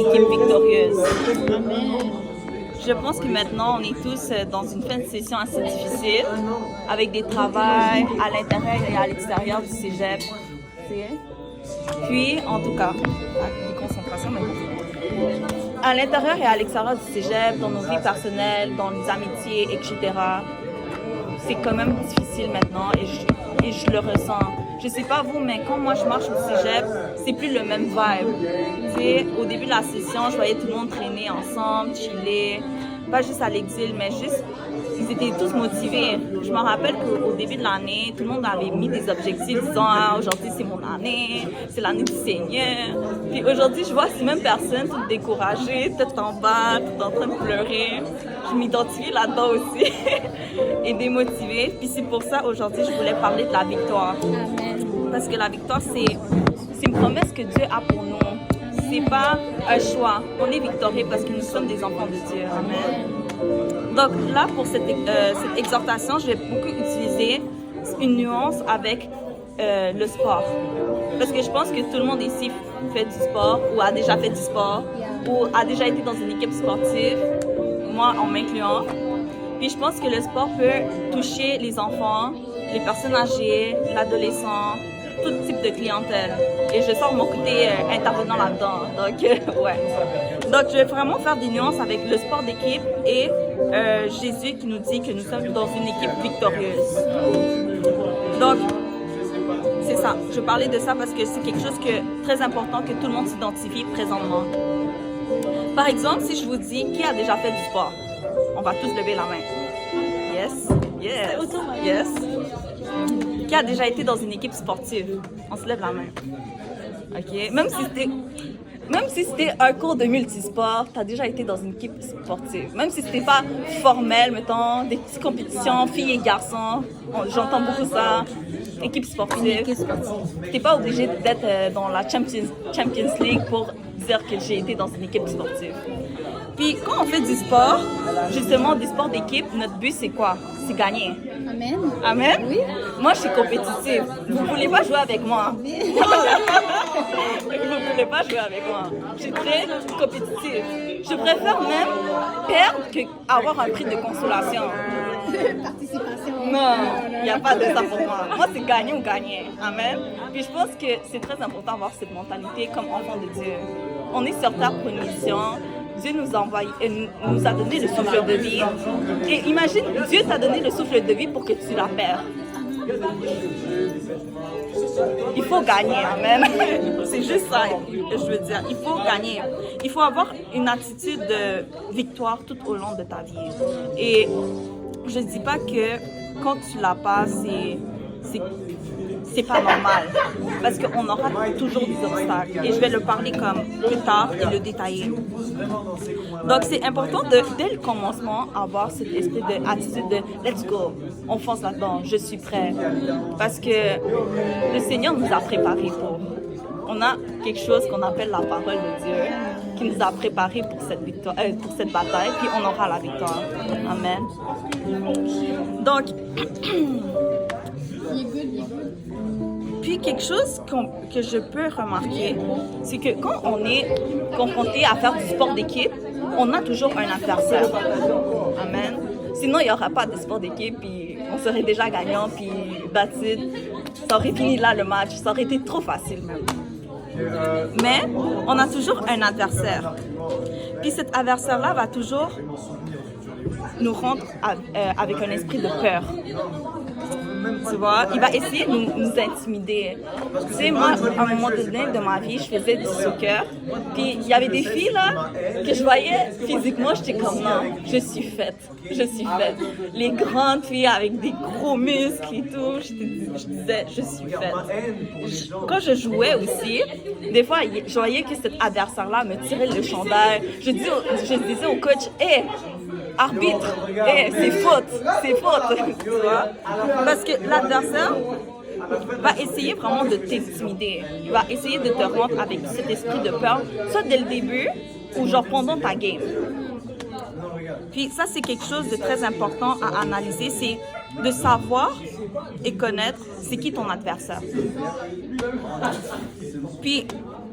équipe victorieuse. Amen. Je pense que maintenant, on est tous dans une fin de session assez difficile, avec des travails à l'intérieur et à l'extérieur du cégep. Puis, en tout cas, des concentrations maintenant. À l'intérieur et à l'extérieur du cégep, dans nos vies personnelles, dans les amitiés, etc., c'est quand même difficile maintenant et je le ressens. Je sais pas vous, mais quand moi je marche au cégep, c'est plus le même vibe. Tu sais, au début de la session, je voyais tout le monde traîner ensemble, chiller, pas juste à l'exil, mais juste, ils étaient tous motivés. Je me rappelle qu'au début de l'année, tout le monde avait mis des objectifs disant « Ah, aujourd'hui c'est mon année, c'est l'année du Seigneur ». Puis aujourd'hui, je vois ces mêmes personnes toutes découragées, tête en bas, toutes en train de pleurer. Je m'identifie là-dedans aussi et démotivée. Puis c'est pour ça, aujourd'hui, je voulais parler de la victoire. Amen. Parce que la victoire, c'est une promesse que Dieu a pour nous. C'est pas un choix. On est victorieux parce que nous sommes des enfants de Dieu. Amen. Donc là, pour cette exhortation, je vais beaucoup utiliser une nuance avec le sport. Parce que je pense que tout le monde ici fait du sport ou a déjà fait du sport ou a déjà été dans une équipe sportive, moi en m'incluant. Puis je pense que le sport peut toucher les enfants, les personnes âgées, l'adolescent, tout type de clientèle. Et je sors mon côté intervenant là-dedans. Donc, ouais. Donc, je vais vraiment faire des nuances avec le sport d'équipe et Jésus qui nous dit que nous sommes dans une équipe victorieuse. Donc, c'est ça. Je parlais de ça parce que c'est quelque chose que très important que tout le monde s'identifie présentement. Par exemple, si je vous dis qui a déjà fait du sport, on va tous lever la main. Yes, yes, yes. Qui a déjà été dans une équipe sportive? On se lève la main. OK. Même si c'était un cours de multisport, tu as déjà été dans une équipe sportive. Même si c'était pas formel, mettons, des petites compétitions, filles et garçons, j'entends beaucoup ça. Équipe sportive. T'es pas obligé d'être dans la Champions League pour dire que j'ai été dans une équipe sportive. Puis quand on fait du sport, justement du sport d'équipe, notre but c'est quoi? C'est gagner. Amen. Amen? Oui. Moi je suis compétitive. Vous voulez pas jouer avec moi? Vous voulez pas jouer avec moi? Je suis très compétitive. Je préfère même perdre qu'avoir un prix de consolation. Participation. Non, il n'y a pas de ça pour moi. Moi, c'est gagner ou gagner. Amen. Puis je pense que c'est très important d'avoir cette mentalité comme enfant de Dieu. On est sur terre pour une mission. Dieu nous a donné le souffle de vie. Et imagine, Dieu t'a donné le souffle de vie pour que tu la perds. Il faut gagner, amen. C'est juste ça que je veux dire. Il faut gagner. Il faut avoir une attitude de victoire tout au long de ta vie. Et je ne dis pas que quand tu l'as pas, c'est pas normal. Parce qu'on aura toujours des obstacles. Et je vais le parler comme plus tard et le détailler. Donc c'est important dès le commencement avoir cet esprit d'attitude de let's go. On fonce là-dedans, je suis prêt. Parce que le Seigneur nous a préparés pour. On a quelque chose qu'on appelle la parole de Dieu qui nous a préparés pour cette victoire, pour cette bataille, puis on aura la victoire. Amen. Donc, puis quelque chose que je peux remarquer, c'est que quand on est confronté à faire du sport d'équipe, on a toujours un adversaire. Amen. Sinon, il n'y aura pas de sport d'équipe, puis on serait déjà gagnant, puis that's-it. Ça aurait fini là le match, ça aurait été trop facile même. Mais on a toujours un adversaire. Puis cet adversaire-là va toujours nous rendre avec un esprit de peur. Tu vois, il va essayer de nous intimider. Tu sais, moi, à un moment donné de ma vie, je faisais du soccer. Puis il y avait des filles là que je voyais physiquement, j'étais comme non, je suis faite. Je suis faite. Les grandes filles avec des gros muscles et tout, je disais, je suis faite. Quand je jouais aussi, des fois, je voyais que cet adversaire-là me tirait le chandail. Je disais au coach, hé, arbitre, c'est faute, tu vois. Parce que l'adversaire va essayer vraiment de t'intimider. Il va essayer de te rendre avec cet esprit de peur, soit dès le début ou genre pendant ta game. Puis ça, c'est quelque chose de très important à analyser, c'est de savoir et connaître c'est qui ton adversaire. Puis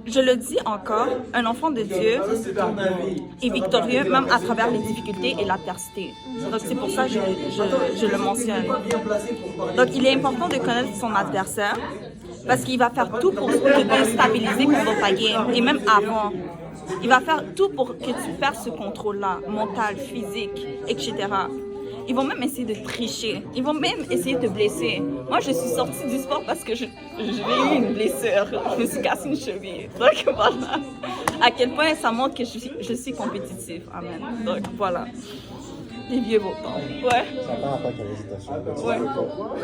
je le dis encore, un enfant de Dieu est victorieux même à travers les difficultés et l'adversité. Donc c'est pour ça que je le mentionne. Donc il est important de connaître son adversaire parce qu'il va faire tout pour te déstabiliser pendant ta game et même avant. Il va faire tout pour que tu perds ce contrôle-là, mental, physique, etc. Ils vont même essayer de tricher. Ils vont même essayer de te blesser. Moi, je suis sortie du sport parce que j'ai eu une blessure. Je me suis cassé une cheville. Donc, voilà. À quel point ça montre que je suis compétitive. Amen. Donc, voilà. Les vieux beaux temps. Ouais. Ça n'a pas rapport avec l'hésitation. Ouais.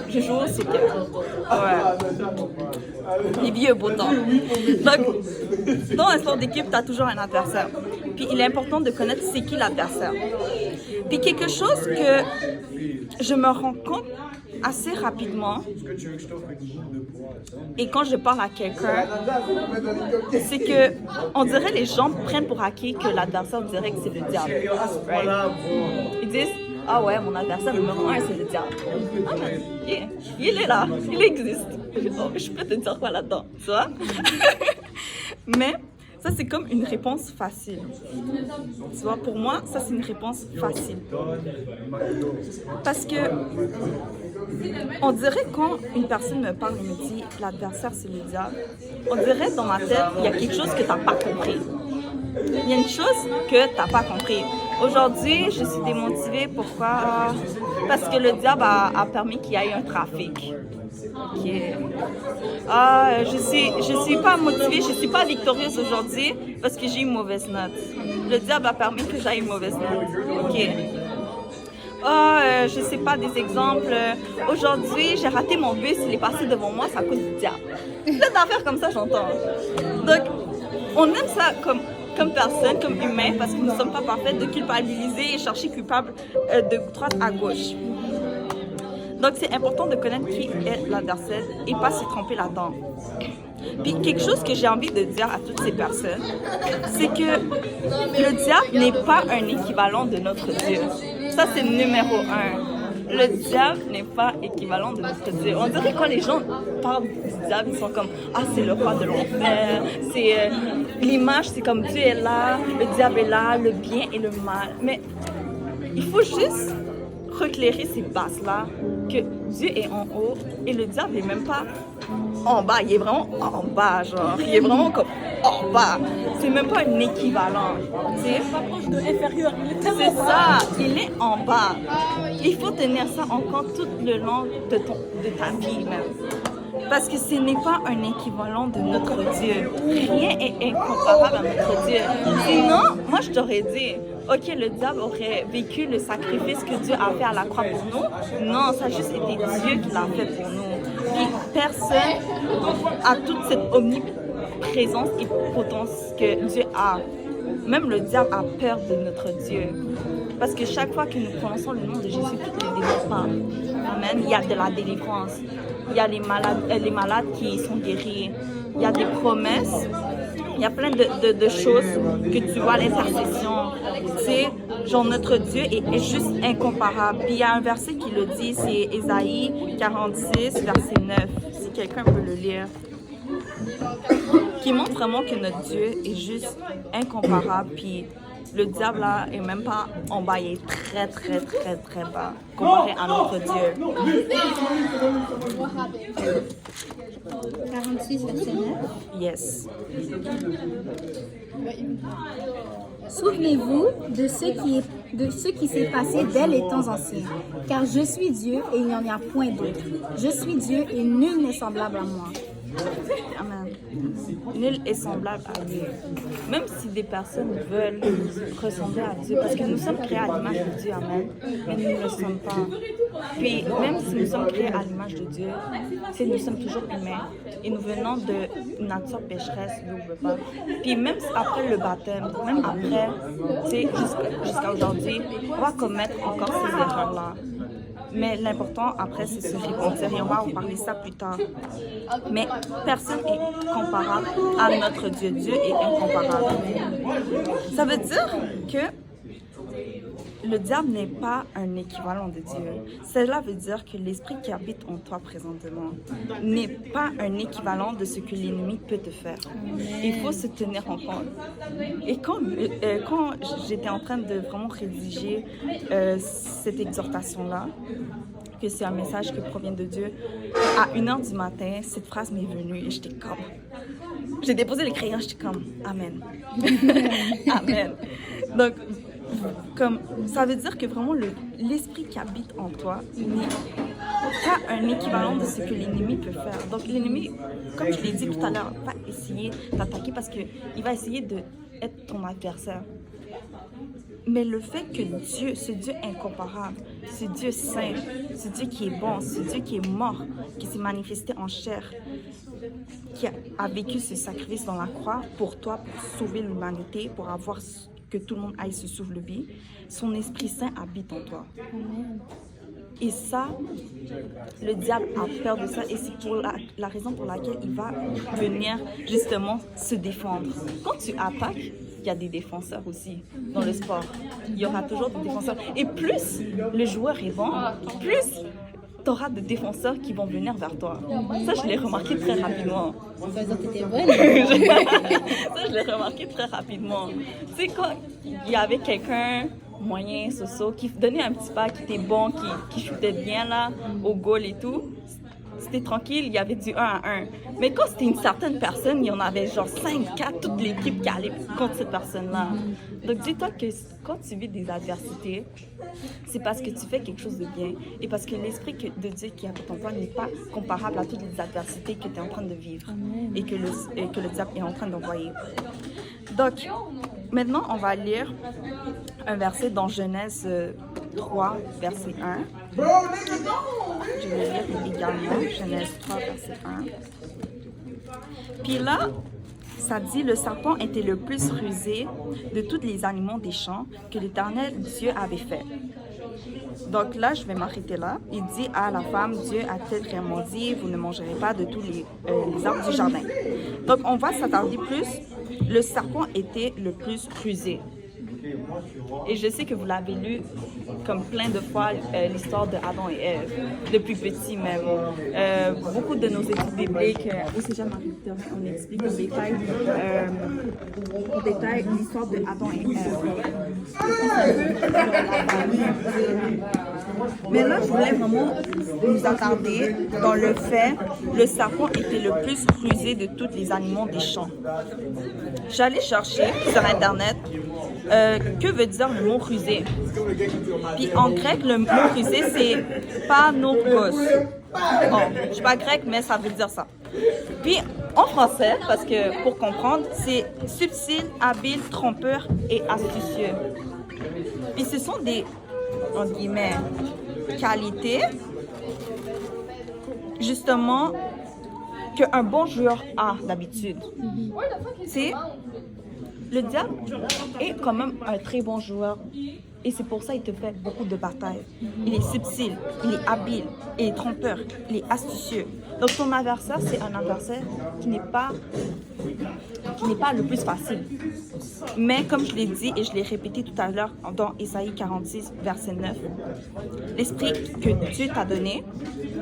Je joue au soccer. Ouais. Les vieux beaux temps. Donc, dans un sport d'équipe, tu as toujours un adversaire. Puis, il est important de connaître c'est qui l'adversaire. Puis, quelque chose que je me rends compte assez rapidement, et quand je parle à quelqu'un, c'est que on dirait les gens prennent pour acquis que l'adversaire dirait que c'est le diable. Right? Ils disent ah ouais, mon adversaire numéro 1 c'est le diable. Ah mais il est là, il existe. Je peux te dire quoi là-dedans, tu vois? Mais ça c'est comme une réponse facile. Tu vois, pour moi, ça c'est une réponse facile. Parce que on dirait quand une personne me parle et me dit l'adversaire c'est le diable, on dirait dans ma tête, il y a quelque chose que tu n'as pas compris. Il y a une chose que tu n'as pas compris. Aujourd'hui, je suis démotivée. Pourquoi? Parce que le diable a permis qu'il y ait un trafic. Okay. Je suis pas motivée, je suis pas victorieuse aujourd'hui parce que j'ai une mauvaise note. Le diable a permis que j'aie une mauvaise note. Ok. Je sais pas des exemples. Aujourd'hui, j'ai raté mon bus, il est passé devant moi, ça cause du diable. Plein d'affaires comme ça, j'entends. Donc, on aime ça comme personne, comme humain, parce que nous ne sommes pas parfaits, de culpabiliser et chercher coupable de droite à gauche. Donc, c'est important de connaître qui est l'adversaire et pas se tromper là-dedans. Puis, quelque chose que j'ai envie de dire à toutes ces personnes, c'est que le diable n'est pas un équivalent de notre Dieu. Ça, c'est numéro 1. Le diable n'est pas équivalent de notre Dieu. On dirait que quand les gens parlent du diable, ils sont comme « Ah, c'est le roi de l'enfer. » L'image, c'est comme Dieu est là, le diable est là, le bien et le mal. Mais il faut juste reclairer ces bases-là, que Dieu est en haut et le diable n'est même pas en bas. Il est vraiment en bas, genre. Il est vraiment comme en bas. C'est même pas un équivalent. C'est inférieur. C'est ça, il est en bas. Il faut tenir ça en compte tout le long de ta vie même. Parce que ce n'est pas un équivalent de notre Dieu. Rien est incomparable à notre Dieu. Sinon, moi je t'aurais dit, ok, le diable aurait vécu le sacrifice que Dieu a fait à la croix pour nous. Non, ça a juste été Dieu qui l'a fait pour nous. Puis personne a toute cette omniprésence et potence que Dieu a. Même le diable a peur de notre Dieu. Parce que chaque fois que nous prononçons le nom de Jésus, tout est délivrance. Amen. Il y a de la délivrance. Il y a les malades qui sont guéris. Il y a des promesses. Il y a plein de choses que tu vois, l'intercession. C'est genre notre Dieu est juste incomparable. Puis il y a un verset qui le dit, c'est Ésaïe 46, verset 9. Si quelqu'un peut le lire. Qui montre vraiment que notre Dieu est juste incomparable. Puis le diable là est même pas en bas, il est très très très très bas comparé à notre Dieu. 46, verset 9. Yes. Souvenez-vous de ce qui s'est passé dès les temps anciens, car je suis Dieu et il n'y en a point d'autre. Je suis Dieu et nul n'est semblable à moi. Amen. Nul est semblable à Dieu. Même si des personnes veulent ressembler à Dieu, parce que nous sommes créés à l'image de Dieu, amen, mais nous ne le sommes pas. Puis même si nous sommes créés à l'image de Dieu, nous sommes toujours humains et nous venons de nature pécheresse, nous ne veut pas. Puis même après le baptême, même après, jusqu'à aujourd'hui, on va commettre encore ces erreurs-là. Mais l'important, après, c'est se repentir et on va en parler ça plus tard. Mais personne n'est comparable à notre Dieu. Dieu est incomparable. Ça veut dire que le diable n'est pas un équivalent de Dieu. Cela veut dire que l'esprit qui habite en toi présentement n'est pas un équivalent de ce que l'ennemi peut te faire. Il faut se tenir en compte. Et quand j'étais en train de vraiment rédiger cette exhortation-là, que c'est un message qui provient de Dieu, à 1h du matin, cette phrase m'est venue et j'étais comme... J'ai déposé le crayon, j'étais comme « Amen. » Amen. Donc, comme, ça veut dire que vraiment l'esprit qui habite en toi n'est pas un équivalent de ce que l'ennemi peut faire. Donc l'ennemi, comme je l'ai dit tout à l'heure, va essayer d'attaquer parce qu'il va essayer d'être ton adversaire. Mais le fait que Dieu, ce Dieu incomparable, ce Dieu saint, ce Dieu qui est bon, ce Dieu qui est mort, qui s'est manifesté en chair, qui a vécu ce sacrifice dans la croix pour toi, pour sauver l'humanité, pour avoir que tout le monde aille se soulever, son Esprit Saint habite en toi. Et ça, le diable a peur de ça et c'est pour la raison pour laquelle il va venir justement se défendre. Quand tu attaques, il y a des défenseurs aussi dans le sport. Il y aura toujours des défenseurs. Et plus le joueur est bon, plus tu auras de défenseurs qui vont venir vers toi. Ça, je l'ai remarqué très rapidement. Ça, t'étais bonne. Ça, je l'ai remarqué très rapidement. Tu sais, quand il y avait quelqu'un moyen, soso, qui donnait un petit pas, qui était bon, qui shootait bien là, au goal et tout, c'était tranquille, il y avait du 1 à 1. Mais quand c'était une certaine personne, il y en avait genre 5, 4, toute l'équipe qui allait contre cette personne-là. Donc dis-toi que quand tu vis des adversités, c'est parce que tu fais quelque chose de bien et parce que l'esprit de Dieu qui habite en toi n'est pas comparable à toutes les adversités que tu es en train de vivre et que le diable est en train d'envoyer. Donc, maintenant, on va lire un verset dans Genèse 3, verset 1. Je vais lire également Genèse 3, verset 1. Puis là, ça dit, le serpent était le plus rusé de tous les animaux des champs que l'Éternel Dieu avait fait. Donc là, je vais m'arrêter là. Il dit à la femme, Dieu a-t-il vraiment dit, vous ne mangerez pas de tous les arbres du jardin. Donc on va s'attarder plus. Le serpent était le plus rusé. Et je sais que vous l'avez lu comme plein de fois, l'histoire de Adam et Ève, depuis petit même. Beaucoup de nos études bibliques, au Cégep Marie-Victorin, on explique au détail l'histoire de Adam et Ève. Mais là, je voulais vraiment nous attarder dans le fait que le serpent était le plus rusé de tous les animaux des champs. J'allais chercher sur Internet que veut dire le mot rusé. Puis en grec, le mot rusé, c'est panorgos. Bon, je ne suis pas grec, mais ça veut dire ça. Puis en français, parce que pour comprendre, c'est subtil, habile, trompeur et astucieux. Puis ce sont des, entre guillemets, qualités, justement, qu'un bon joueur a d'habitude. C'est le diable est quand même un très bon joueur et c'est pour ça qu'il te fait beaucoup de batailles. Il est subtil, il est habile, il est trompeur, il est astucieux. Donc ton adversaire, c'est un adversaire qui n'est pas le plus facile. Mais comme je l'ai dit et je l'ai répété tout à l'heure dans Ésaïe 46, verset 9, l'esprit que Dieu t'a donné,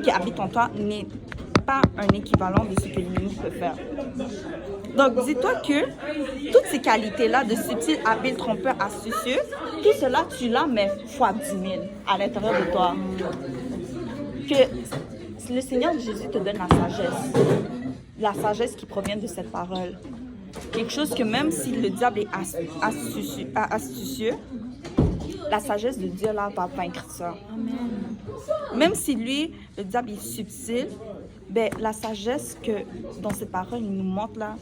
qui habite en toi, n'est pas un équivalent de ce que l'ennemi peut faire. Donc, dis-toi que toutes ces qualités-là de subtil, habile, trompeur, astucieux, tout cela, tu l'as, mais fois 10 000 à l'intérieur de toi. Que le Seigneur Jésus te donne la sagesse qui provient de cette parole. Quelque chose que même si le diable est astucieux, la sagesse de Dieu là va vaincre ça. Même si lui, le diable est subtil, ben, la sagesse que dans cette parole, il nous montre là,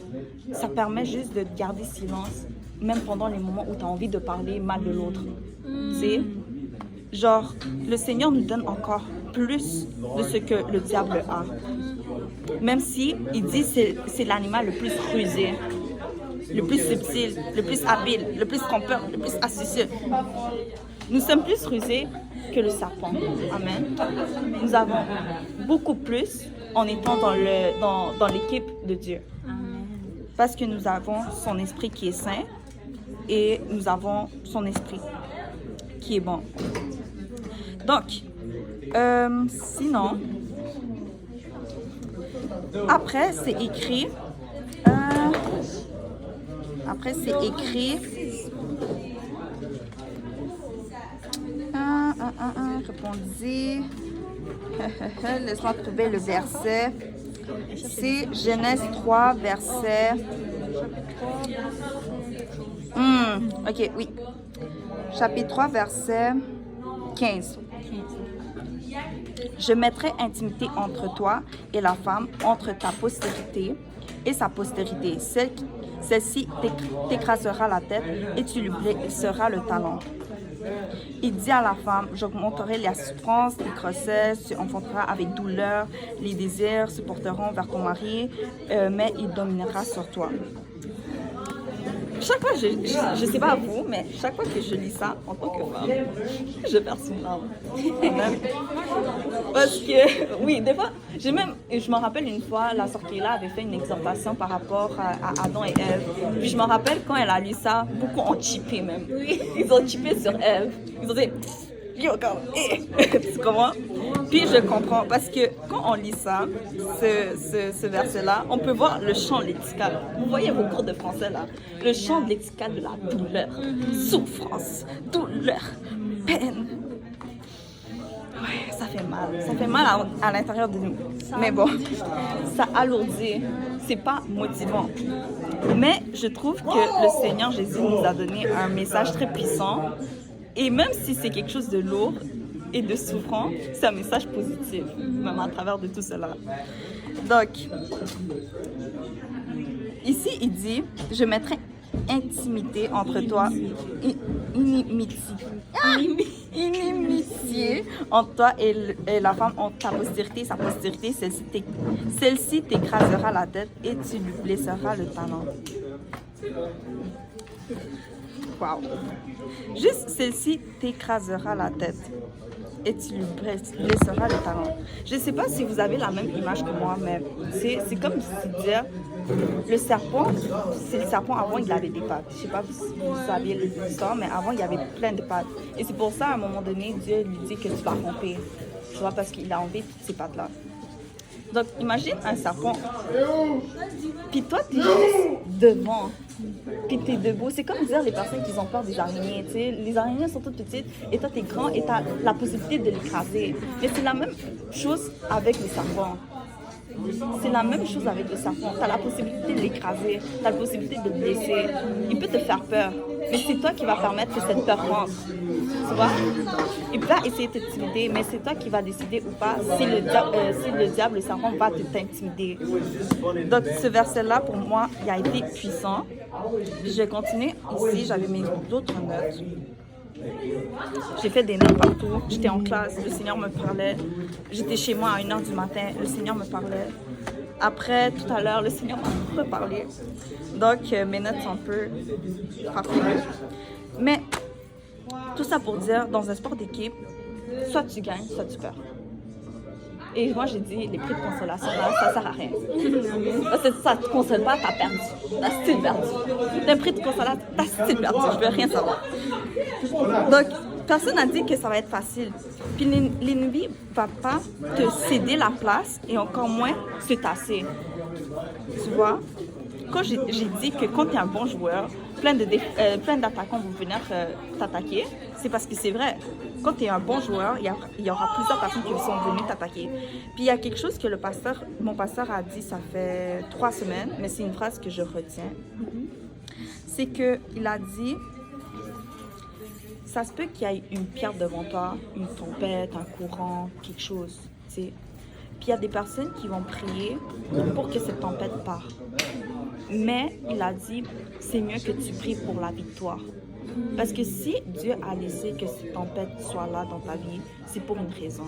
ça permet juste de garder silence, même pendant les moments où tu as envie de parler mal de l'autre. Tu sais, genre, le Seigneur nous donne encore plus de ce que le diable a. Même si il dit c'est l'animal le plus rusé, le plus subtil, le plus habile, le plus trompeur, le plus astucieux. Nous sommes plus rusés que le serpent. Amen. Nous avons beaucoup plus en étant dans l'équipe de Dieu. Parce que nous avons son esprit qui est saint et nous avons son esprit qui est bon. Donc, sinon, après, c'est écrit... Répondez. Laisse-moi trouver le verset. C'est Genèse 3, verset... ok, oui. Chapitre 3, verset 15. Je mettrai intimité entre toi et la femme, entre ta postérité et sa postérité. Celle-ci t'écrasera la tête et tu lui blesseras le talon. Il dit à la femme, j'augmenterai la souffrance des grossesses, tu enfanteras avec douleur, les désirs se porteront vers ton mari, mais il dominera sur toi. Chaque fois, je sais pas à vous, mais chaque fois que je lis ça en tant que femme, je perds une larme. Parce que, oui, des fois, je me rappelle une fois, la sœur Kéla avait fait une exhortation par rapport à Adam et Ève. Puis je me rappelle quand elle a lu ça, beaucoup ont chippé même. Ils ont chippé sur Ève. Ils ont dit, yo, comme, tu comprends? Puis je comprends, parce que quand on lit ça, ce verset-là, on peut voir le champ lexical. Vous voyez vos cours de français là, le champ lexical de la douleur, souffrance, douleur, peine. Ouais, ça fait mal à l'intérieur de nous. Mais bon, ça alourdit, c'est pas motivant. Mais je trouve que le Seigneur Jésus nous a donné un message très puissant. Et même si c'est quelque chose de lourd et de souffrant, c'est un message positif, même à travers de tout cela. Donc, ici, il dit, je mettrai intimité entre toi, inimitié entre toi et la femme, entre ta postérité et sa postérité, celle-ci t'écrasera la tête et tu lui blesseras le talon. Wow. Juste celle-ci t'écrasera la tête et tu lui blesseras le talon. Je ne sais pas si vous avez la même image que moi, mais c'est comme si dire le serpent, c'est le serpent avant il avait des pattes. Je ne sais pas si vous saviez l'histoire, mais avant il y avait plein de pattes. Et c'est pour ça à un moment donné, Dieu lui dit que tu vas romper. Tu vois, parce qu'il a enlevé toutes ces pattes-là. Donc imagine un serpent, puis toi tu es juste devant. Puis t'es debout. C'est comme dire les personnes qui ont peur des araignées, tu sais. Les araignées sont toutes petites et toi t'es grand et t'as la possibilité de l'écraser. Mais c'est la même chose avec les serpents. C'est la même chose avec le serpent. T'as la possibilité de l'écraser, t'as la possibilité de le blesser. Il peut te faire peur, mais c'est toi qui vas permettre que cette peur rentre. Tu vois? Il va essayer de t'intimider, mais c'est toi qui vas décider ou pas si le diable, le serpent, va t'intimider. Donc ce verset-là, pour moi, il a été puissant. Je vais continuer ici, j'avais mes d'autres notes. J'ai fait des notes partout. J'étais en classe, le Seigneur me parlait. J'étais chez moi à 1h du matin, le Seigneur me parlait. Après, tout à l'heure, le Seigneur m'a reparlé. Donc, mes notes sont un peu frappées. Mais, tout ça pour dire, dans un sport d'équipe, soit tu gagnes, soit tu perds. Et moi, j'ai dit, les prix de consolation, là, ça sert à rien. Parce que ça ne te console pas, t'as perdu. T'as style perdu. T'as un prix de consolation, t'as style perdu. Je veux rien savoir. Donc, personne n'a dit que ça va être facile. Puis l'ennemi ne va pas te céder la place et encore moins se tasser. Tu vois? Quand j'ai dit que quand tu es un bon joueur, plein d'attaquants vont venir t'attaquer, c'est parce que c'est vrai. Quand tu es un bon joueur, il y aura plusieurs personnes qui sont venues t'attaquer. Puis il y a quelque chose que mon pasteur a dit, ça fait 3 semaines, mais c'est une phrase que je retiens. C'est qu'il a dit, ça se peut qu'il y ait une pierre devant toi, une tempête, un courant, quelque chose, tu sais. Puis il y a des personnes qui vont prier pour que cette tempête parte. Mais il a dit, c'est mieux que tu pries pour la victoire. Parce que si Dieu a laissé que cette tempête soit là dans ta vie, c'est pour une raison.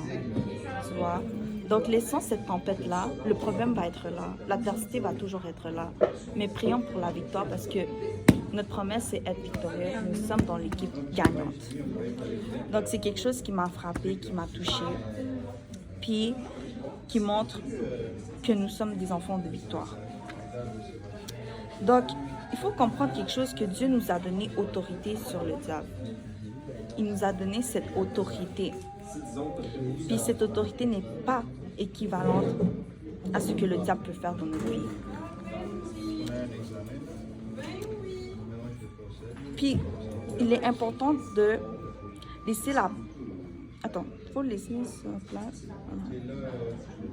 Tu vois? Donc laissons cette tempête-là, le problème va être là. L'adversité va toujours être là. Mais prions pour la victoire parce que notre promesse, c'est être victorieux. Nous sommes dans l'équipe gagnante. Donc c'est quelque chose qui m'a frappée, qui m'a touchée. Puis qui montre que nous sommes des enfants de victoire. Donc, il faut comprendre quelque chose, que Dieu nous a donné autorité sur le diable. il nous a donné cette autorité. Puis cette autorité n'est pas équivalente à ce que le diable peut faire dans notre vie. Puis, il est important de laisser la... Attends, il faut laisser sa place.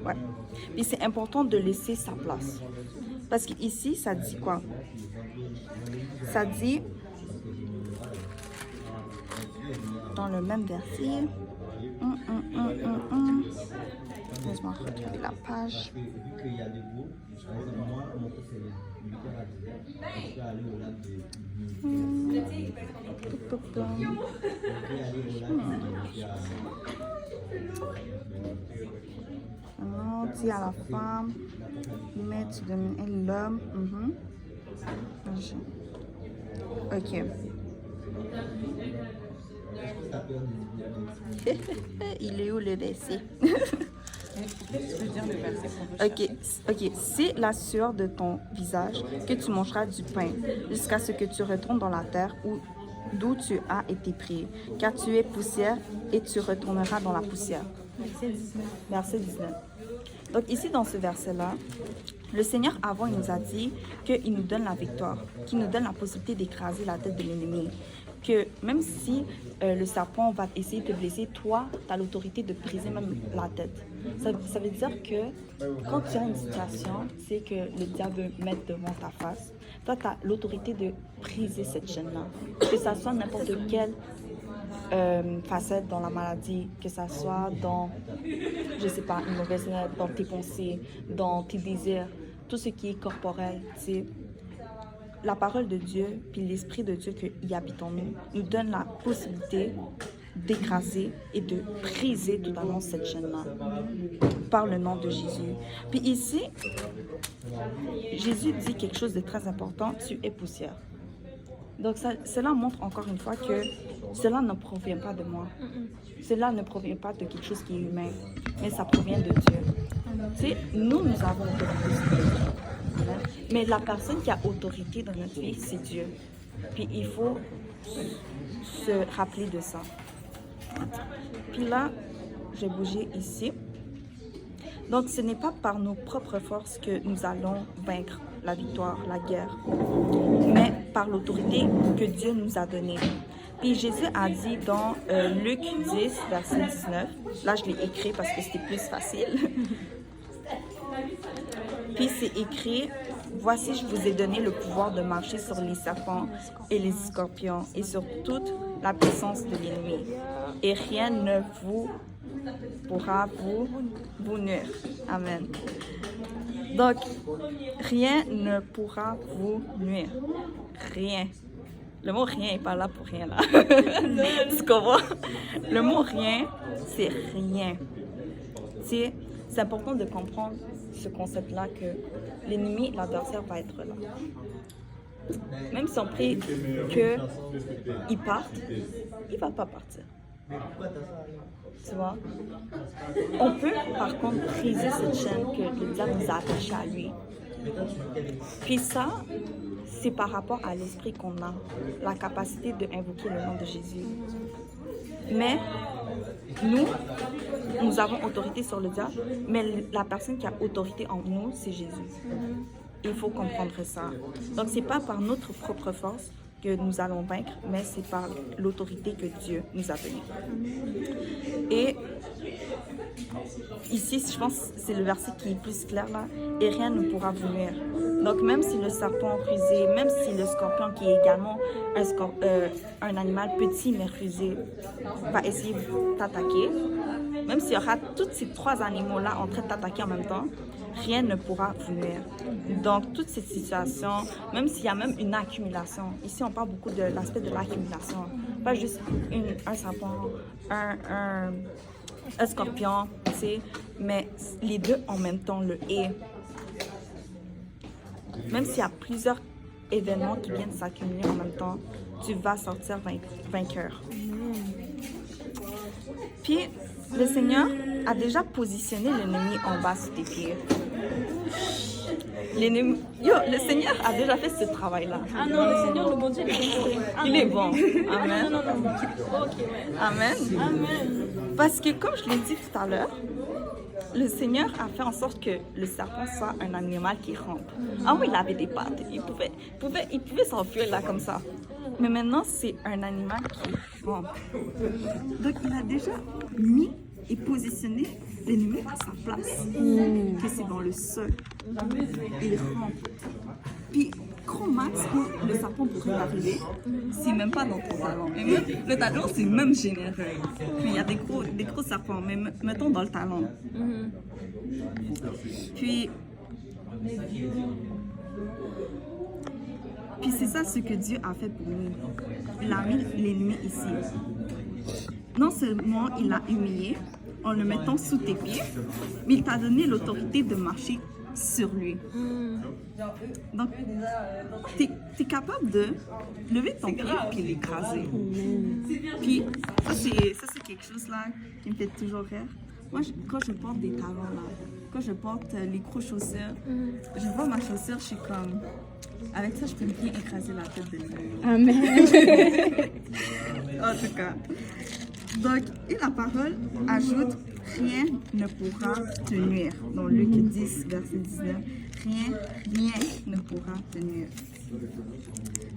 Ouais. Puis c'est important de laisser sa place. Parce qu'ici, ça dit quoi? Ça dit, dans le même verset, laisse-moi retrouver la page. On dit à la femme, mais tu domines l'homme. Ok. Il est où le verset? Ok. C'est la sueur de ton visage que tu mangeras du pain jusqu'à ce que tu retournes dans la terre d'où tu as été pris, car tu es poussière et tu retourneras dans la poussière. Verset 19. Donc ici dans ce verset-là, le Seigneur avant il nous a dit qu'il nous donne la victoire, qu'il nous donne la possibilité d'écraser la tête de l'ennemi. Que même si le serpent va essayer de te blesser, toi, tu as l'autorité de briser même la tête. Ça veut dire que quand tu as une situation, c'est que le diable veut mettre devant ta face, toi, tu as l'autorité de briser cette chaîne-là. Que ça soit n'importe quelle facette dans la maladie, que ça soit dans, je sais pas, une mauvaise note, dans tes pensées, dans tes désirs, tout ce qui est corporel, c'est la parole de Dieu, puis l'Esprit de Dieu qui habite en nous, nous donne la possibilité d'écraser et de briser totalement cette chaîne-là par le nom de Jésus. Puis ici, Jésus dit quelque chose de très important, tu es poussière. Donc cela montre encore une fois que cela ne provient pas de moi. Cela ne provient pas de quelque chose qui est humain, mais ça provient de Dieu. Tu sais, nous avons l'autorité. Mais la personne qui a autorité dans notre vie, c'est Dieu. Puis il faut se rappeler de ça. Puis là, j'ai bougé ici. Donc ce n'est pas par nos propres forces que nous allons vaincre la victoire, la guerre, mais par l'autorité que Dieu nous a donnée. Puis Jésus a dit dans Luc 10, verset 19, là je l'ai écrit parce que c'était plus facile. Puis c'est écrit, voici je vous ai donné le pouvoir de marcher sur les serpents et les scorpions et sur toute la puissance de l'ennemi. Et rien ne pourra vous nuire. Amen. Donc, rien ne pourra vous nuire. Rien. Le mot rien n'est pas là pour rien là. Tu comprends? Le mot rien, c'est rien. C'est important de comprendre ce concept-là que l'ennemi, l'adversaire va être là. Même si on prie qu'il parte, il ne va pas partir. Tu vois? On peut par contre briser cette chaîne que le diable nous a attachée à lui. Puis ça, c'est par rapport à l'esprit qu'on a, la capacité d'invoquer le nom de Jésus. Mais nous avons autorité sur le diable, mais la personne qui a autorité en nous, c'est Jésus. Il faut comprendre ça. Donc, ce n'est pas par notre propre force que nous allons vaincre, mais c'est par l'autorité que Dieu nous a donnée. Et ici, je pense que c'est le verset qui est plus clair là. Et rien ne pourra vous nuire. Donc, même si le serpent rusé, même si le scorpion, qui est également un animal petit mais rusé, va essayer de t'attaquer, même s'il y aura tous ces trois animaux-là en train de t'attaquer en même temps, rien ne pourra vous nuire. Donc, toute cette situation, même s'il y a même une accumulation, ici on parle beaucoup de l'aspect de l'accumulation, pas juste un serpent, un scorpion, tu sais, mais les deux en même temps, le et. Même s'il y a plusieurs événements qui viennent s'accumuler en même temps, tu vas sortir vainqueur. Puis, le Seigneur a déjà positionné l'ennemi en bas sous tes pieds. l'ennemi... Yo, le Seigneur a déjà fait ce travail-là. Ah non, le Seigneur, le bon Dieu, il est bon. Ah, Il non. est bon. Amen. Non. Ok, ouais. Amen. Amen. Parce que comme je l'ai dit tout à l'heure, le Seigneur a fait en sorte que le serpent soit un animal qui rampe. Avant, il avait des pattes. Il pouvait s'enfuir là comme ça. Mais maintenant, c'est un animal qui rampe. Donc, il a déjà mis et positionné l'ennemi à sa place. Que c'est dans le sol. Il rampe. Puis, gros max où le serpent pourrait arriver, c'est même pas dans ton talon. Et même, le talon, c'est même généreux. Puis il y a des gros serpents, mais mettons dans le talon. Puis c'est ça ce que Dieu a fait pour nous. Il a mis l'ennemi ici. Non seulement il l'a humilié en le mettant sous tes pieds, mais il t'a donné l'autorité de marcher sur lui. Donc, tu es capable de lever ton pied et l'écraser. Puis, ça c'est quelque chose là qui me fait toujours rire. Moi, quand je porte des talons là, quand je porte les gros chaussures, je vois ma chaussure, je suis comme... Avec ça, je peux bien écraser la tête de lui. Amen. En tout cas. Donc, et la parole ajoute, rien ne pourra te nuire. Dans Luc 10, verset 19, rien ne pourra te nuire.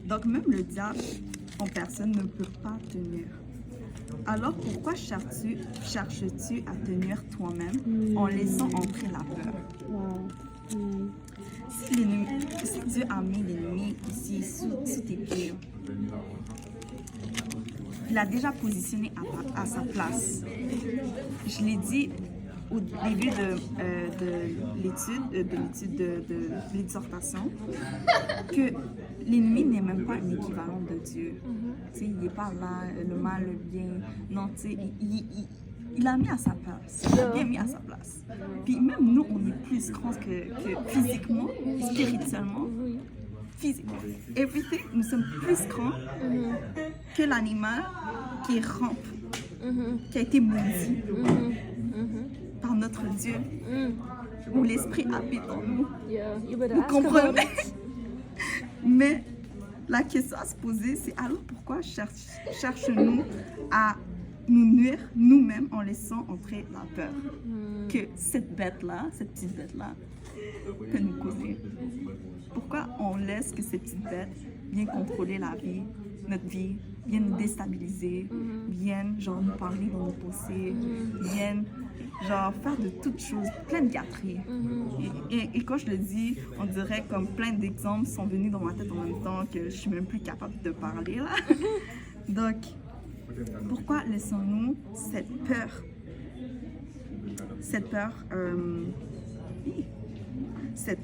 Donc, même le diable en personne ne peut pas te nuire. Alors, pourquoi cherches-tu à te nuire toi-même en laissant entrer la peur? Si Dieu a mis l'ennemi ici, sous tes pieds, il a déjà positionné à sa place. Je l'ai dit au début de l'exhortation que l'ennemi n'est même pas un équivalent de Dieu. Il n'est pas là, le mal, le bien. Non, il l'a mis à sa place. Il l'a bien mis à sa place. Puis même nous, on est plus grands que physiquement, spirituellement. Physiquement. Everything, nous sommes plus grands que l'animal qui rampe, qui a été maudit par notre Dieu, où l'esprit habite en nous. Vous comprenez? Mais la question à se poser, c'est alors pourquoi cherchons-nous à nous nuire nous-mêmes en laissant entrer la peur que cette bête-là, cette petite bête-là, peut nous causer? Pourquoi on laisse que cette petite bête vienne contrôler notre vie, vienne nous déstabiliser, vienne genre nous parler dans nos pensées, vienne genre faire de toutes choses, plein de gâteries. Et quand je le dis, on dirait comme plein d'exemples sont venus dans ma tête en même temps que je suis même plus capable de parler là. Donc, pourquoi laissons-nous cette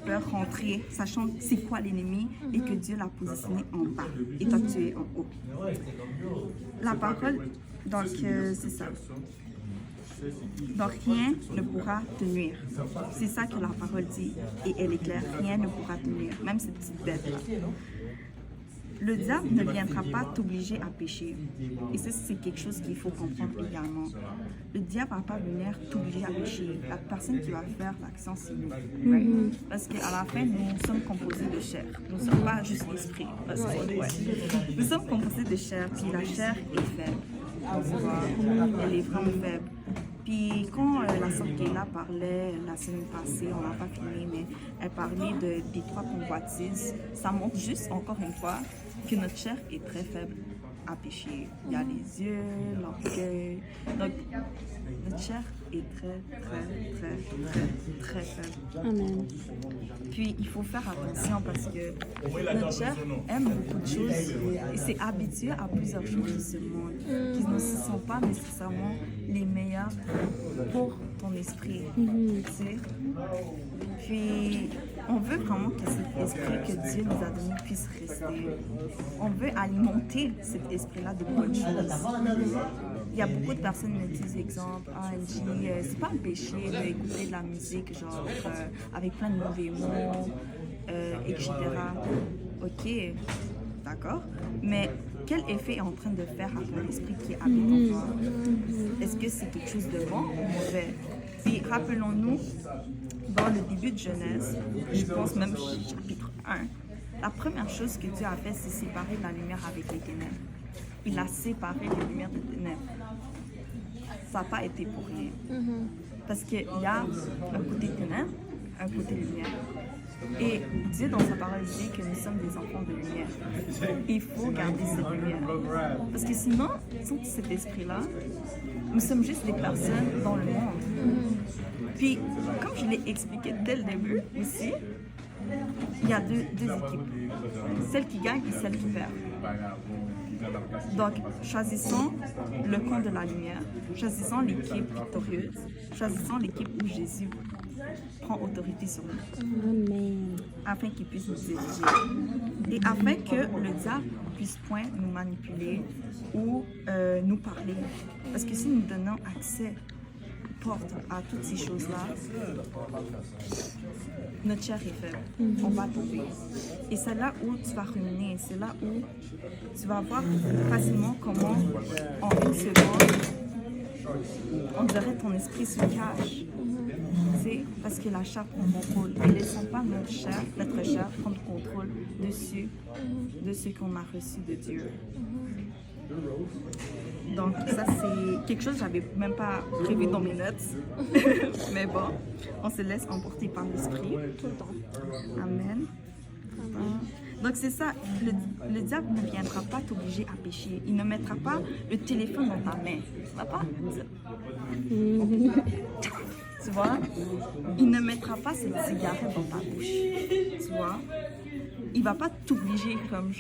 peur rentrer, sachant c'est quoi l'ennemi et que Dieu l'a positionné en bas et toi tu es en haut. La parole, donc c'est ça. Donc rien ne pourra te nuire. C'est ça que la parole dit et elle est claire, rien ne pourra te nuire, même cette petite bête-là. Le diable ne viendra pas t'obliger à pécher. Et ça, c'est quelque chose qu'il faut comprendre également. Le diable ne va pas venir t'obliger à pécher. La personne qui va faire l'action, c'est nous. Right? Parce qu'à la fin, nous sommes composés de chair. Nous ne sommes pas juste l'esprit. Nous sommes composés de chair, puis la chair est faible. Elle est vraiment faible. Puis quand la sœur Kéla parlait la semaine passée, on n'a pas fini, mais elle parlait des 3 convoitises, ça montre juste encore une fois que notre chair est très faible à pécher. Il y a les yeux, l'orgueil. Donc notre chair est très faible. Amen. Puis il faut faire attention parce que notre chair aime beaucoup de choses et s'est habituée à plusieurs choses de ce monde qui ne se sont pas nécessairement les meilleures pour ton esprit. Tu sais? Puis on veut vraiment que cet esprit que Dieu nous a donné puisse rester. On veut alimenter cet esprit-là de bonnes choses. Il y a beaucoup de personnes qui me disent, exemple, c'est pas un péché d'écouter de la musique, genre, avec plein de mauvais mots, etc. Ok, d'accord. Mais quel effet est en train de faire à ton esprit qui est avec toi? Est-ce que c'est quelque chose de bon ou mauvais? Puis rappelons-nous, dans le début de Genèse, je pense même chapitre 1, la première chose que Dieu a fait, c'est séparer la lumière avec les ténèbres. Il a séparé les lumières des ténèbres. Ça n'a pas été pour rien. Parce qu'il y a un côté ténèbres, un côté lumière. Et Dieu, dans sa parole, dit que nous sommes des enfants de lumière. Il faut garder cette lumière. Parce que sinon, sans cet esprit-là, nous sommes juste des personnes dans le monde. Puis, comme je l'ai expliqué dès le début aussi, il y a deux équipes. Celle qui gagne et celle qui perd. Donc, choisissons le camp de la lumière, choisissons l'équipe victorieuse, choisissons l'équipe où Jésus prend autorité sur nous. Amen. Afin qu'il puisse nous diriger. Et afin que le diable puisse point nous manipuler ou nous parler. Parce que si nous donnons accès, porte à toutes ces choses-là, notre chair est faible. On va tomber. Et c'est là où tu vas ruminer. C'est là où tu vas voir facilement comment, en une seconde, on dirait ton esprit se cache. C'est parce que la chair prend contrôle. Et laissons pas notre chair prendre contrôle dessus, de ce qu'on a reçu de Dieu. Donc ça c'est quelque chose que j'avais même pas prévu dans mes notes. Mais bon, on se laisse emporter par l'esprit tout le temps. Amen. Donc c'est ça, le diable ne viendra pas t'obliger à pécher. Il ne mettra pas le téléphone dans ta main. Tu vas pas? Tu vois? Il ne mettra pas cette cigarette dans ta bouche. Tu vois? Il va pas t'obliger comme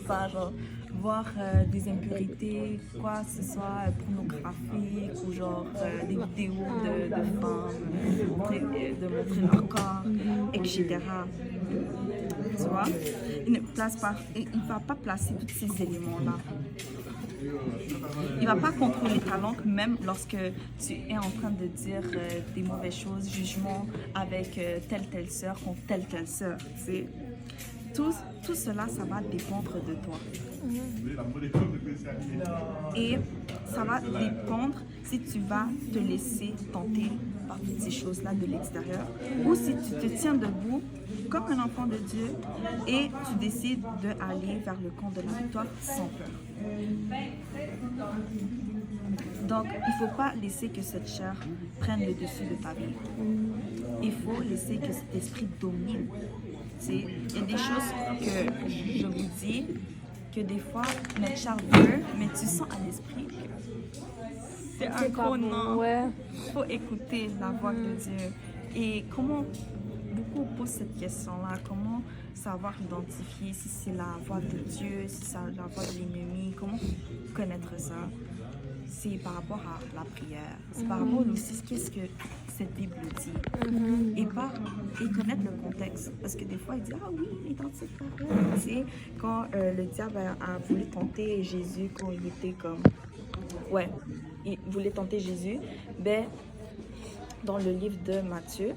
ça, genre voir des impurités, quoi que ce soit pornographique ou genre des vidéos de femmes, de montrer leur corps, etc. Tu vois? Il ne va pas placer tous ces éléments-là. Il ne va pas contrôler ta langue même lorsque tu es en train de dire des mauvaises choses, jugement avec telle sœur contre telle sœur. Tout cela, ça va dépendre de toi. Et ça va dépendre si tu vas te laisser tenter par toutes ces choses-là de l'extérieur ou si tu te tiens debout comme un enfant de Dieu et tu décides d'aller vers le camp de la victoire sans peur. Donc, il ne faut pas laisser que cette chair prenne le dessus de ta vie. Il faut laisser que cet esprit domine. Il y a des choses que je vous dis que des fois, notre chair veut, mais tu sens à l'esprit que c'est un gros non. Il faut écouter la voix de Dieu. Et comment beaucoup posent cette question-là, comment savoir identifier si c'est la voix de Dieu, si c'est la voix de l'ennemi, comment connaître ça? C'est par rapport à la prière, c'est par rapport aussi qu'est-ce que cette Bible dit et connaître le contexte, parce que des fois il dit ah oui mais dans cette parole, tu sais, quand le diable a voulu tenter Jésus quand il était comme il voulait tenter Jésus, dans le livre de Matthieu,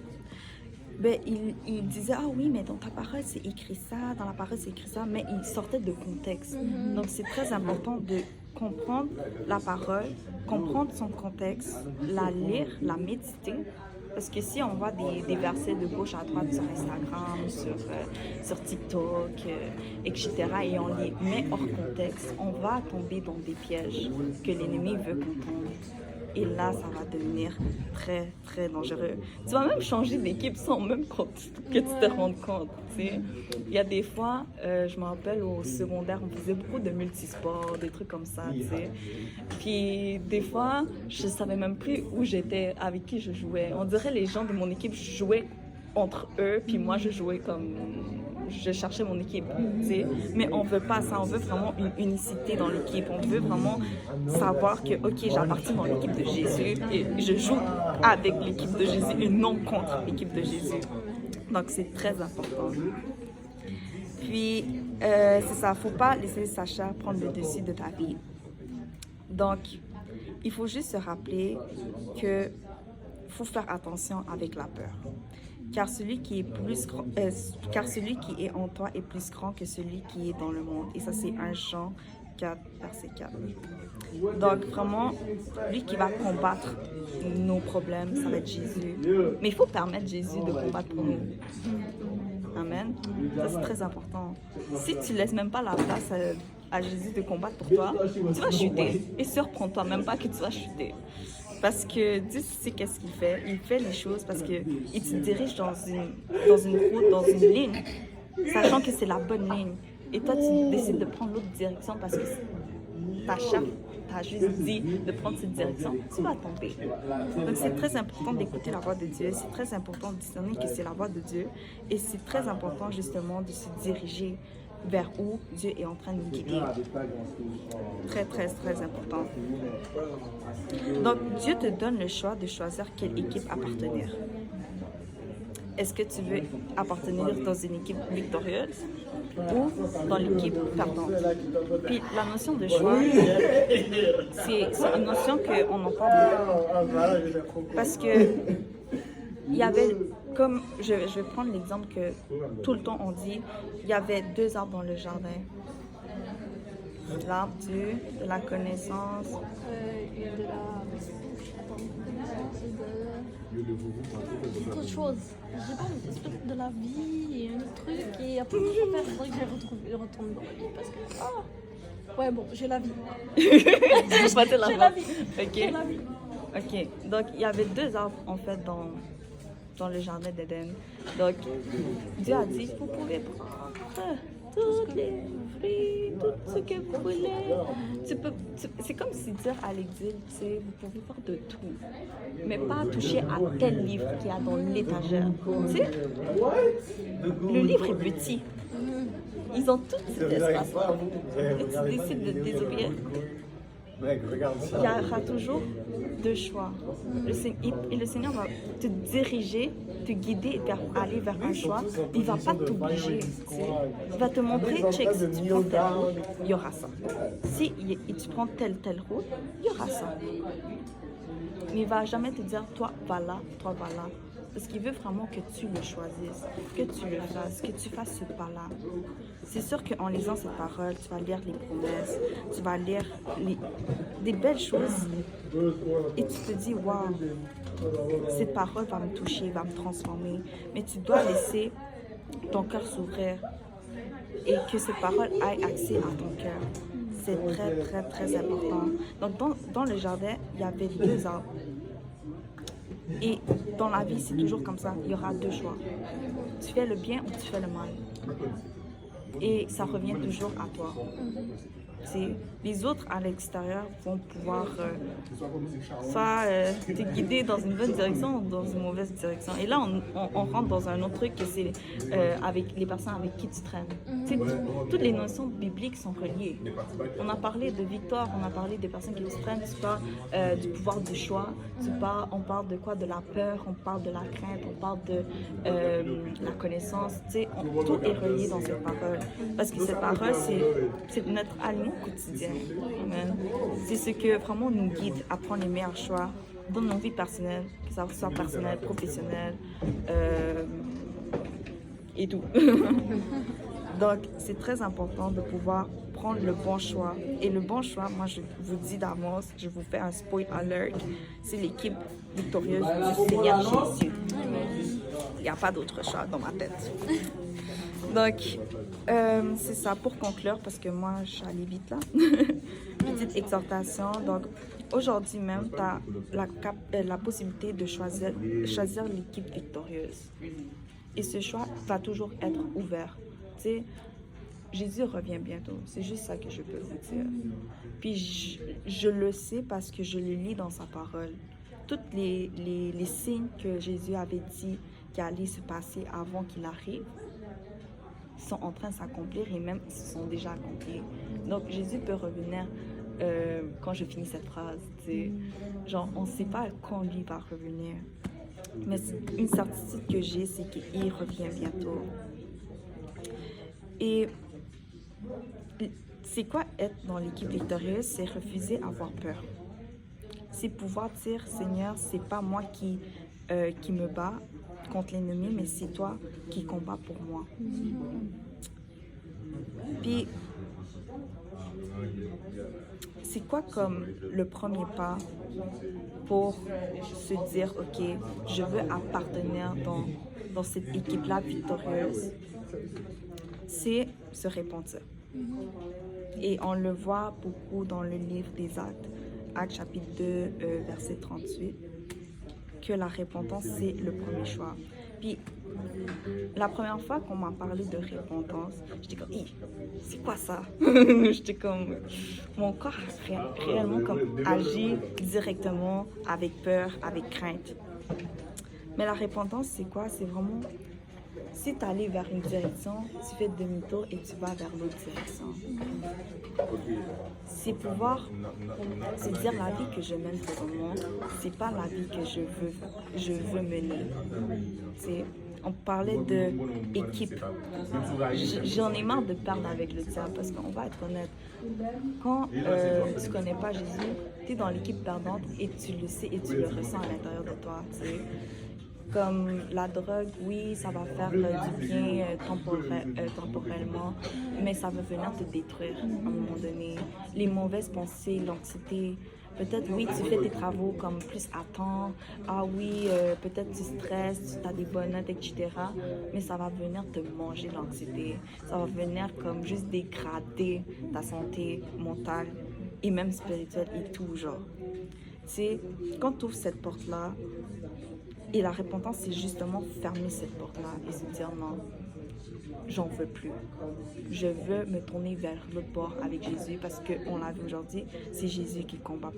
il disait ah oui mais dans ta parole c'est écrit ça, dans la parole c'est écrit ça, mais il sortait de contexte. Donc c'est très important de comprendre la parole, comprendre son contexte, la lire, la méditer. Parce que si on voit des versets de gauche à droite sur Instagram, sur TikTok, etc., et on les met hors contexte, on va tomber dans des pièges que l'ennemi veut qu'on tombe. Et là, ça va devenir très, très dangereux. Tu vas même changer d'équipe sans même que tu te rendes compte. Tu sais. Il y a des fois, je me rappelle au secondaire, on faisait beaucoup de multisports, des trucs comme ça. Tu sais. Puis des fois, je ne savais même plus où j'étais, avec qui je jouais. On dirait les gens de mon équipe jouaient entre eux, puis moi je jouais comme... Je cherchais mon équipe, tu sais. Mais on veut pas ça, on veut vraiment une unicité dans l'équipe. On veut vraiment savoir que, ok, j'appartiens dans l'équipe de Jésus et je joue avec l'équipe de Jésus et non contre l'équipe de Jésus. Donc c'est très important. Puis, c'est ça, faut pas laisser Sacha prendre le dessus de ta vie. Donc, il faut juste se rappeler que faut faire attention avec la peur. Car celui qui est en toi est plus grand que celui qui est dans le monde. Et ça, c'est 1 Jean 4, verset 4. Donc, vraiment, lui qui va combattre nos problèmes, ça va être Jésus. Mais il faut permettre Jésus de combattre pour nous. Amen. Ça, c'est très important. Si tu laisses même pas la place à Jésus de combattre pour toi, tu vas chuter. Et surprends-toi même pas que tu vas chuter. Parce que Dieu sait qu'est-ce qu'il fait. Il fait les choses parce qu'il te dirige dans une route, dans une ligne, sachant que c'est la bonne ligne. Et toi, tu décides de prendre l'autre direction parce que ta chair t'a juste dit de prendre cette direction. Tu vas tomber. Donc, c'est très important d'écouter la voix de Dieu. C'est très important de discerner que c'est la voix de Dieu. Et c'est très important, justement, de se diriger vers où Dieu est en train de nous guider. Très, très, très important. Donc, Dieu te donne le choix de choisir quelle équipe appartenir. Est-ce que tu veux appartenir dans une équipe victorieuse ou dans l'équipe perdante? Puis la notion de choix, c'est une notion qu'on en parle beaucoup. Parce que il y avait, comme je vais prendre l'exemple que tout le temps on dit, il y avait 2 arbres dans le jardin. L'arbre de la connaissance. Il y a de la... Autre chose. J'ai pas une espèce de la vie et un autre truc et après je faudrait que je retourne dans la vie parce que ouais bon j'ai la vie. J'ai la vie. Ok. J'ai la vie. Ok. Donc il y avait 2 arbres en fait dans le jardin d'Éden. Donc Dieu a dit vous pouvez prendre tous les fruits, tout ce que vous voulez. C'est comme si Dieu allait dire, tu sais, vous pouvez faire de tout, mais pas toucher à tel livre qu'il y a dans l'étagère. Tu sais, le livre est petit. Ils ont tout cet espace. Et tu décides de désobéir. Il y aura toujours 2 choix. Le Seigneur va te diriger, te guider vers aller vers un choix. Il ne va pas t'obliger. Il va te montrer, check, si tu prends telle route, il y aura ça. Si tu prends telle route, il y aura ça. Mais il ne va jamais te dire, toi, va là, toi, va là. Parce qu'il veut vraiment que tu le choisisses, que tu le fasses, que tu fasses ce pas-là. C'est sûr qu'en lisant cette parole, tu vas lire les promesses, tu vas lire des belles choses et tu te dis, waouh, cette parole va me toucher, va me transformer. Mais tu dois laisser ton cœur s'ouvrir et que cette parole ait accès à ton cœur. C'est très, très, très important. Donc, dans le jardin, il y avait 2 arbres. Et dans la vie, c'est toujours comme ça. Il y aura 2 choix. Tu fais le bien ou tu fais le mal. Et ça revient toujours à toi. Les autres à l'extérieur vont pouvoir soit te guider dans une bonne direction ou dans une mauvaise direction. Et là, on rentre dans un autre truc que c'est avec les personnes avec qui tu traînes. Toutes les notions bibliques sont reliées. On a parlé de victoire, on a parlé des personnes qui tu traînes, tu parles du pouvoir du choix, on parle de quoi? De la peur, on parle de la crainte, on parle de la connaissance. Tout est relié dans cette parole. Parce que cette parole, c'est notre aliment quotidien. Amen. C'est ce que vraiment nous guide à prendre les meilleurs choix dans nos vies personnelles, que ça soit personnel, professionnel et tout. Donc, c'est très important de pouvoir prendre le bon choix. Et le bon choix, moi, je vous dis d'avance, je vous fais un spoil alert, c'est l'équipe victorieuse du Seigneur Jésus. Il n'y a pas d'autre choix dans ma tête. Donc, c'est ça pour conclure, parce que moi, je suis allée vite là. Petite exhortation. Donc, aujourd'hui même, tu as la possibilité de choisir l'équipe victorieuse. Et ce choix va toujours être ouvert. Tu sais, Jésus revient bientôt. C'est juste ça que je peux vous dire. Puis, je le sais parce que je le lis dans sa parole. Tous les signes que Jésus avait dit qui allaient se passer avant qu'il arrive, sont en train de s'accomplir et même ils se sont déjà accomplis. Donc Jésus peut revenir quand je finis cette phrase. Genre, on ne sait pas quand lui va revenir. Mais une certitude que j'ai, c'est qu'il revient bientôt. Et c'est quoi être dans l'équipe victorieuse? C'est refuser avoir peur. C'est pouvoir dire, Seigneur, c'est pas moi qui me bat contre l'ennemi, mais c'est toi qui combats pour moi. Puis, c'est quoi comme le premier pas pour se dire, OK, je veux appartenir dans cette équipe-là victorieuse? C'est se repentir. Et on le voit beaucoup dans le livre des Actes, Actes chapitre 2, verset 38, que la repentance, c'est le premier choix. Puis, la première fois qu'on m'a parlé de repentance, j'étais comme, c'est quoi ça? J'étais comme, mon corps réellement comme agit directement avec peur, avec crainte. Mais la repentance, c'est quoi? C'est vraiment, si tu allé vers une direction, tu fais demi-tour et tu vas vers l'autre direction. C'est pouvoir se dire la vie que je mène présentement, c'est pas la vie que je veux mener. On parlait d'équipe. J'en ai marre de perdre avec le diable parce qu'on va être honnête. Quand tu connais pas Jésus, tu es dans l'équipe perdante et tu le sais et tu le ressens à l'intérieur de toi. T'sais. Comme la drogue, oui, ça va faire du bien temporellement, mais ça va venir te détruire à un moment donné. Les mauvaises pensées, l'anxiété, peut-être oui, tu fais tes travaux comme plus à temps, ah oui, peut-être tu stresses, tu as des bonnes notes, etc. Mais ça va venir te manger l'anxiété, ça va venir comme juste dégrader ta santé mentale et même spirituelle et tout genre. Tu sais, quand tu ouvres cette porte-là, et la repentance, c'est justement fermer cette porte-là et se dire non, j'en veux plus. Je veux me tourner vers l'autre bord avec Jésus parce qu'on l'a vu aujourd'hui, c'est Jésus qui combat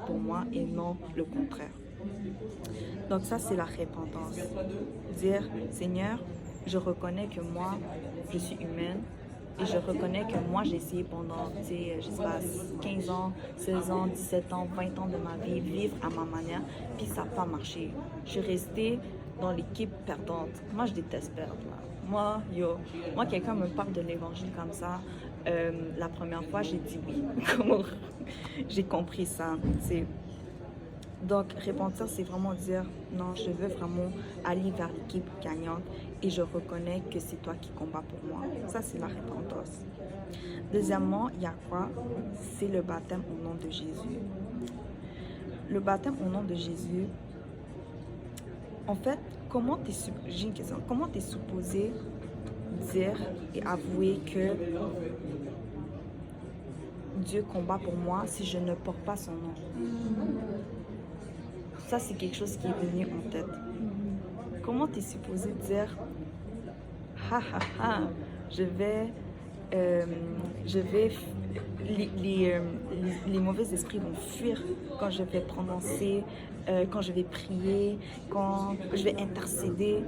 pour moi et non le contraire. Donc ça, c'est la repentance. Dire, Seigneur, je reconnais que moi, je suis humaine. Et je reconnais que moi, j'ai essayé pendant, je sais pas, 15 ans, 16 ans, 17 ans, 20 ans de ma vie, vivre à ma manière, puis ça n'a pas marché. Je suis restée dans l'équipe perdante. Moi, je déteste perdre. Là. Moi, quelqu'un me parle de l'évangile comme ça, la première fois, j'ai dit oui. J'ai compris ça, Donc, repentir, c'est vraiment dire, non, je veux vraiment aller vers l'équipe gagnante et je reconnais que c'est toi qui combats pour moi. Ça, c'est la repentance. Deuxièmement, il y a quoi? C'est le baptême au nom de Jésus. Le baptême au nom de Jésus, en fait, j'ai une question. Comment tu es supposé dire et avouer que Dieu combat pour moi si je ne porte pas son nom? Ça, c'est quelque chose qui est venu en tête. Comment tu es supposé dire, les mauvais esprits vont fuir quand je vais prononcer, quand je vais prier, quand je vais intercéder.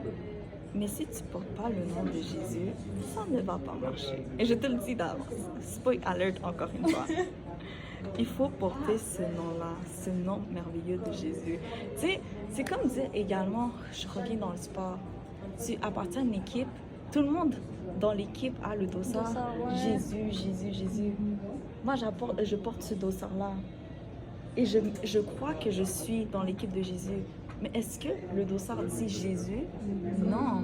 Mais si tu ne portes pas le nom de Jésus, ça ne va pas marcher. Et je te le dis d'avance. Spoil alert encore une fois. Il faut porter ce nom-là, ce nom merveilleux de Jésus. Tu sais, c'est comme dire également, je reviens dans le sport, tu appartiens à une équipe, tout le monde dans l'équipe a le dossard, ouais. Jésus, Jésus, Jésus. Moi, je porte ce dossard-là. Et je crois que je suis dans l'équipe de Jésus. Mais est-ce que le dossard dit Jésus? Non.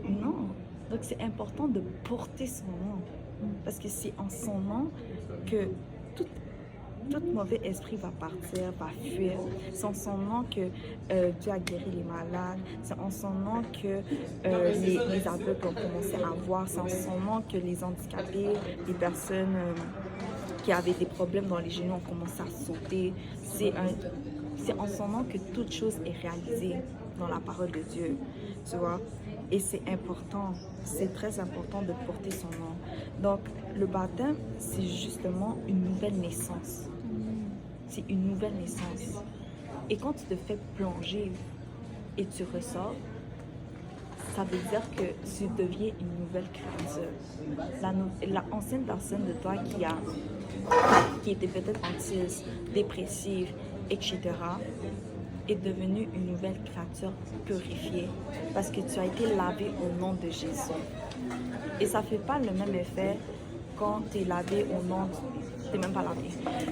Non. Donc, c'est important de porter son nom. Parce que c'est en son nom que tout mauvais esprit va partir, va fuir. C'est en son nom que Dieu a guéri les malades. C'est en son nom que les aveugles ont commencé à voir. C'est en son nom que les handicapés, les personnes qui avaient des problèmes dans les genoux ont commencé à sauter. C'est en son nom que toute chose est réalisée dans la parole de Dieu. Tu vois? Et c'est important, c'est très important de porter son nom. Donc, le baptême, c'est justement une nouvelle naissance. C'est une nouvelle naissance. Et quand tu te fais plonger et tu ressors, ça veut dire que tu deviens une nouvelle créature. La ancienne personne de toi qui était peut-être anxieuse, dépressive, etc., est devenue une nouvelle créature purifiée parce que tu as été lavé au nom de Jésus. Et ça ne fait pas le même effet quand tu es lavé au nom tu n'es même pas lavé.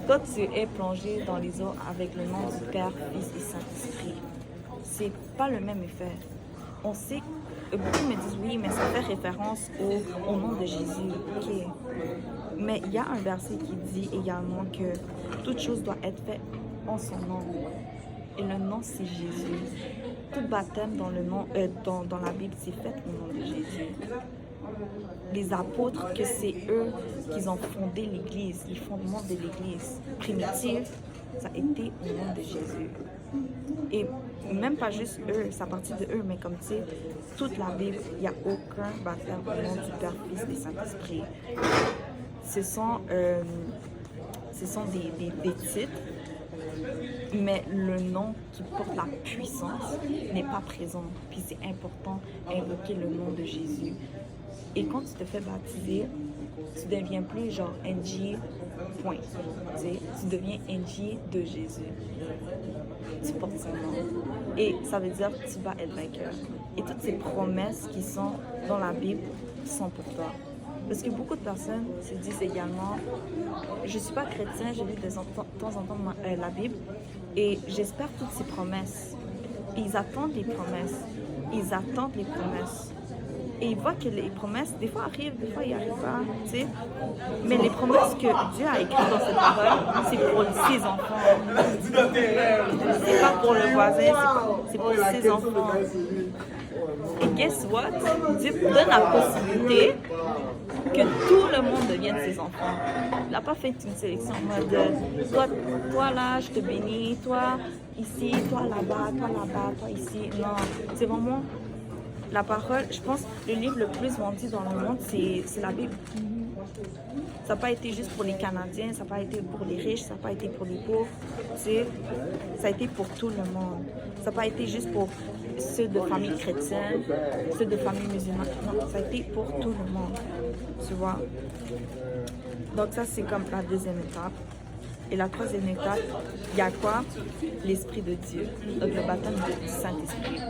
Quand tu es plongé dans les eaux avec le nom du Père, Fils et Saint-Esprit, c'est pas le même effet. On sait, beaucoup me disent oui, mais ça fait référence au nom de Jésus. Ok. Mais il y a un verset qui dit également que toute chose doit être faite en son nom. Et le nom, c'est Jésus. Tout baptême dans, le nom, dans la Bible, c'est fait au nom de Jésus. Les apôtres, que c'est eux qui ont fondé l'Église, les fondements de l'Église primitive, ça a été au nom de Jésus. Et même pas juste eux, c'est à partir de eux, mais comme tu sais, toute la Bible, il n'y a aucun baptême au nom du Père, Fils et Saint-Esprit. Ce sont des titres, mais le nom qui porte la puissance n'est pas présent. Puis c'est important d'invoquer le nom de Jésus. Et quand tu te fais baptiser, tu ne deviens plus genre NJ, point. Tu deviens NJ de Jésus. Tu portes son nom. Et ça veut dire que tu vas être vainqueur. Et toutes ces promesses qui sont dans la Bible sont pour toi. Parce que beaucoup de personnes se disent également, je ne suis pas chrétien, je lis de temps en temps la Bible et j'espère toutes ces promesses. Ils attendent les promesses. Ils attendent les promesses. Et ils voient que les promesses, des fois arrivent, des fois ils n'y arrivent pas, tu sais. Mais les promesses que Dieu a écrites dans cette parole, c'est pour ses enfants. C'est pas pour le voisin, c'est pour ses enfants. Et guess what? Dieu donne la possibilité que tout le monde devienne ses enfants. Il n'a pas fait une sélection en mode toi là, je te bénis, toi ici, toi là-bas, toi ici. Non, c'est vraiment la parole. Je pense que le livre le plus vendu dans le monde, c'est la Bible. Ça n'a pas été juste pour les Canadiens, ça n'a pas été pour les riches, ça n'a pas été pour les pauvres. Ça a été pour tout le monde. Ça n'a pas été juste pour ceux de familles chrétiennes, ceux de familles musulmanes. Non, ça a été pour tout le monde. Tu vois? Donc ça, c'est comme la deuxième étape. Et la troisième étape, il y a quoi? L'Esprit de Dieu. Donc le baptême du Saint-Esprit.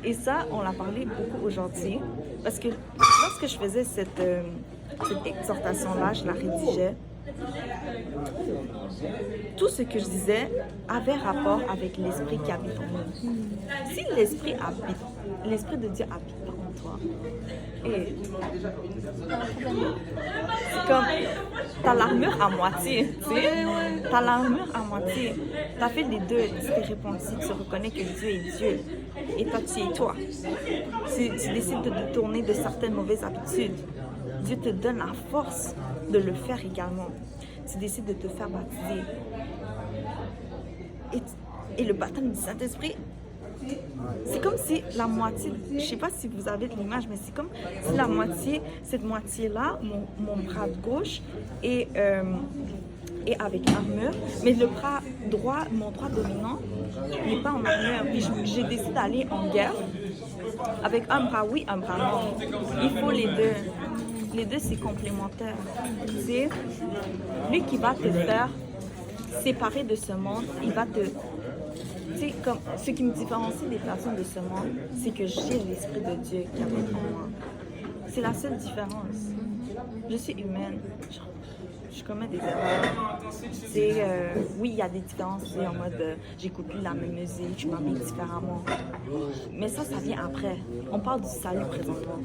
Et ça, on l'a parlé beaucoup aujourd'hui. Parce que lorsque je faisais cette exhortation-là, je la rédigeais, tout ce que je disais avait rapport avec l'esprit qui habite en nous. Si l'esprit de Dieu habite pas en toi, et c'est comme, t'as l'armure à moitié, tu sais, t'as l'armure à moitié, t'as fait les deux, tu t'es repenti, tu reconnais que Dieu est Dieu, et toi tu es toi. Tu décides de te détourner de certaines mauvaises habitudes. Dieu te donne la force de le faire également. Tu décides de te faire baptiser. Et le baptême du Saint-Esprit, c'est comme si la moitié, je ne sais pas si vous avez de l'image, mais c'est comme si la moitié, cette moitié-là, mon bras gauche est avec armure, mais le bras droit, mon bras dominant, n'est pas en armure. Puis je décide d'aller en guerre avec un bras oui, un bras non. Il faut les deux. Les deux, c'est complémentaire. C'est lui qui va te faire séparer de ce monde. Il va te... Tu sais, comme ce qui me différencie des personnes de ce monde, c'est que j'ai l'Esprit de Dieu qui habite en moi. C'est la seule différence. Je suis humaine. Je commets des erreurs. Oui, il y a des différences. En mode, j'écoute plus la même musique, je m'habille différemment. Mais ça vient après. On parle du salut présentement.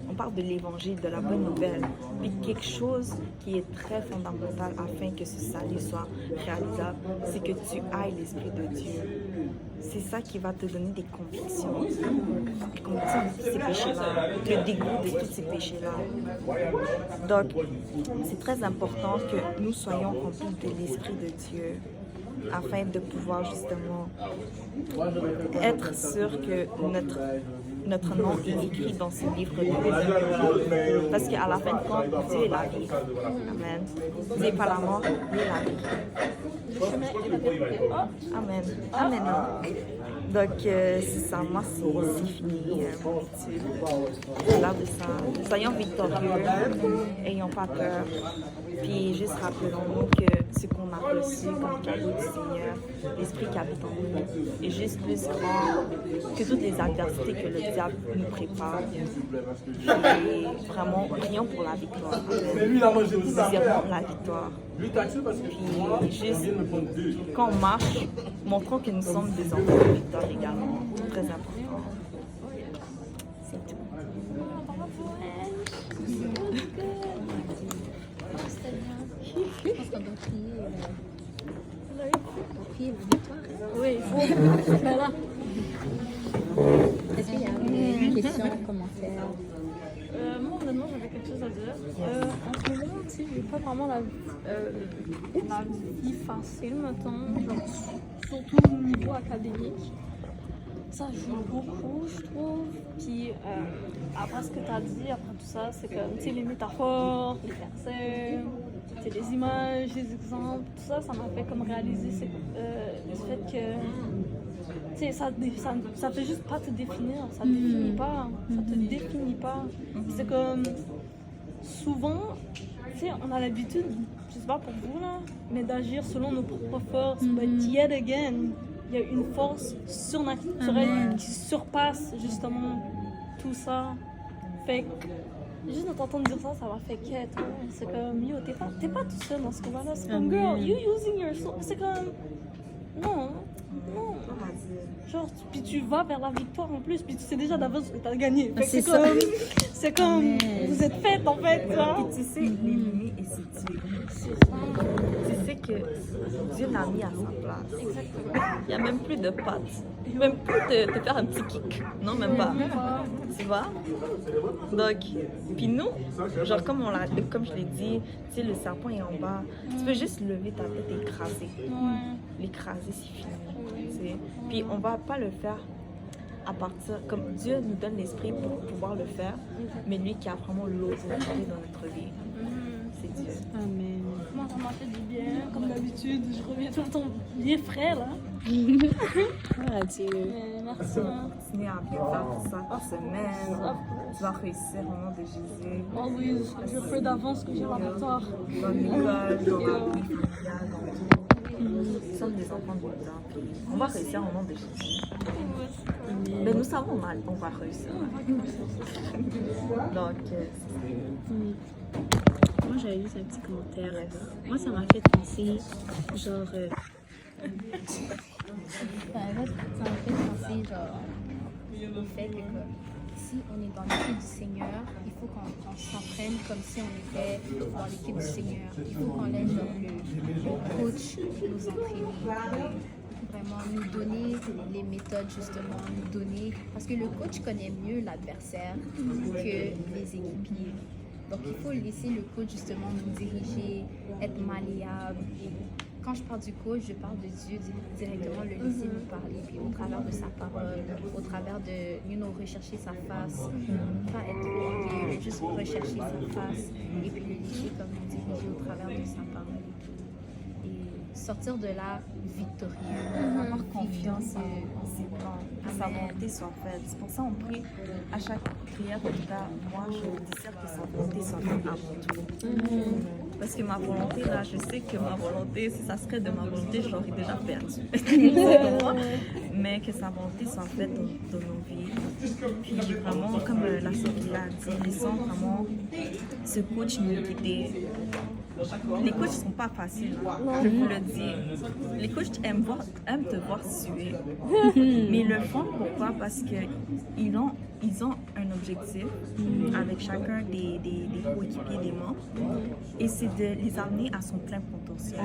On parle de l'évangile, de la bonne nouvelle. Puis quelque chose qui est très fondamental afin que ce salut soit réalisable, c'est que tu ailles l'Esprit de Dieu. C'est ça qui va te donner des convictions. Des convictions de tous ces péchés-là. Le dégoût de tous ces péchés-là. Donc, c'est très important que nous soyons remplis de l'Esprit de Dieu afin de pouvoir justement être sûr que notre nom est écrit dans ce livre de vie. Parce qu'à la fin de compte, Dieu est la vie. Amen. Dieu n'est pas la mort, Dieu est la vie. Amen. Amen. Donc, c'est ça. Moi, c'est fini mon étude. C'est l'heure de ça. Soyons victorieux. Ayons pas peur. Puis, juste rappelons-nous que ce qu'on a reçu comme cadeau du Seigneur, l'Esprit qui habite en nous, est juste plus grand que toutes les adversités que le diable nous prépare. Et vraiment, prions pour la victoire. Désirons la victoire. Puis, juste, quand on marche, montrons que nous sommes des enfants de victoire également. Très important. C'est tout. crier la victoire. Oui, mais là, Est-ce qu'il y a des questions, commentaires? moi, honnêtement, j'avais quelque chose à dire. En ce moment, tu sais, j'ai pas vraiment la vie facile, mettons, genre, surtout au niveau académique. Ça joue beaucoup, je trouve. Puis, après ce que tu as dit, après tout ça, c'est comme, tu sais, les métaphores, les versets, tu sais, les images, les exemples, tout ça, ça m'a fait comme réaliser le fait que, tu sais, ça fait juste pas te définir, ça te définit pas, ça te définit pas. C'est comme, souvent, tu sais, on a l'habitude, je sais pas pour vous là, mais d'agir selon nos propres forces, but yet again, il y a une force surnaturelle qui surpasse justement tout ça. Fait que, juste de t'entendre dire ça, ça m'a fait quête. Ouais. C'est comme, yo, t'es pas tout seul dans ce combat-là. C'est comme, girl, you using your soul. C'est comme, non. Genre, puis tu vas vers la victoire en plus, puis tu sais déjà d'avance que t'as gagné. Fait que c'est comme, vous êtes faites en fait, tu vois. Et tu sais, l'ennemi et c'est Dieu. Tu sais que Dieu l'a mis à sa place. Exactement. Il n'y a même plus de pattes. Il ne peut même plus te faire un petit kick. Non, même pas. Tu vois? Donc, puis nous, genre comme je l'ai dit, tu sais, le serpent est en bas. Tu peux juste lever ta tête et écraser. L'écraser, c'est fini. Tu sais. Puis on va pas le faire à partir, comme Dieu nous donne l'esprit pour pouvoir le faire, mais lui qui a vraiment l'autorité dans notre vie, c'est Dieu. Amen. Moi, ça m'a fait du bien, comme d'habitude. Je reviens tout le temps bien frais là. Ah, Dieu. Mais merci. Hein. Continuer à bien faire tout ça par semaine. Tu vas réussir au nom de Jésus. Oh oui, je fais d'avance que j'ai la victoire. Dans l'école, dans la vie familiale, dans tout. Nous sommes des enfants de Dieu. On va réussir au nom de Jésus. Mais nous savons mal, on va réussir. Donc, Moi, j'avais juste un petit commentaire. Yes. Moi, ça m'a fait penser, genre... Ça m'a fait penser genre, au fait que si on est dans l'équipe du Seigneur, il faut qu'on s'entraîne comme si on était dans l'équipe du Seigneur. Il faut qu'on laisse genre, le coach nous entraîner. Vraiment nous donner les méthodes, justement, nous donner. Parce que le coach connaît mieux l'adversaire que les équipiers. Donc il faut laisser le coach justement nous diriger, être malléable. Et quand je parle du coach, je parle de Dieu directement, le laisser nous parler, puis au travers de sa parole, au travers de rechercher sa face, pas être orgueilleux, juste rechercher sa face, et puis le laisser comme nous diriger au travers de sa parole. Et sortir de là victorieux, avoir confiance en ses plans, que sa volonté soit faite. C'est pour ça qu'on prie à chaque prière. En tout cas, moi, je désire que sa volonté soit faite avant tout. Parce que ma volonté, là, je sais que ma volonté, si ça serait de ma volonté, je l'aurais déjà perdue. Mais que sa volonté soit faite dans nos vies. Puis vraiment, comme la Sophie l'a dit, laissons vraiment ce coach nous guider. Les coachs ne sont pas faciles, je vous le dis. Les coachs aiment te voir suer. Mais ils le font pourquoi? Parce qu'ils ont un objectif avec chacun des coéquipiers, des membres. Et c'est de les amener à son plein potentiel.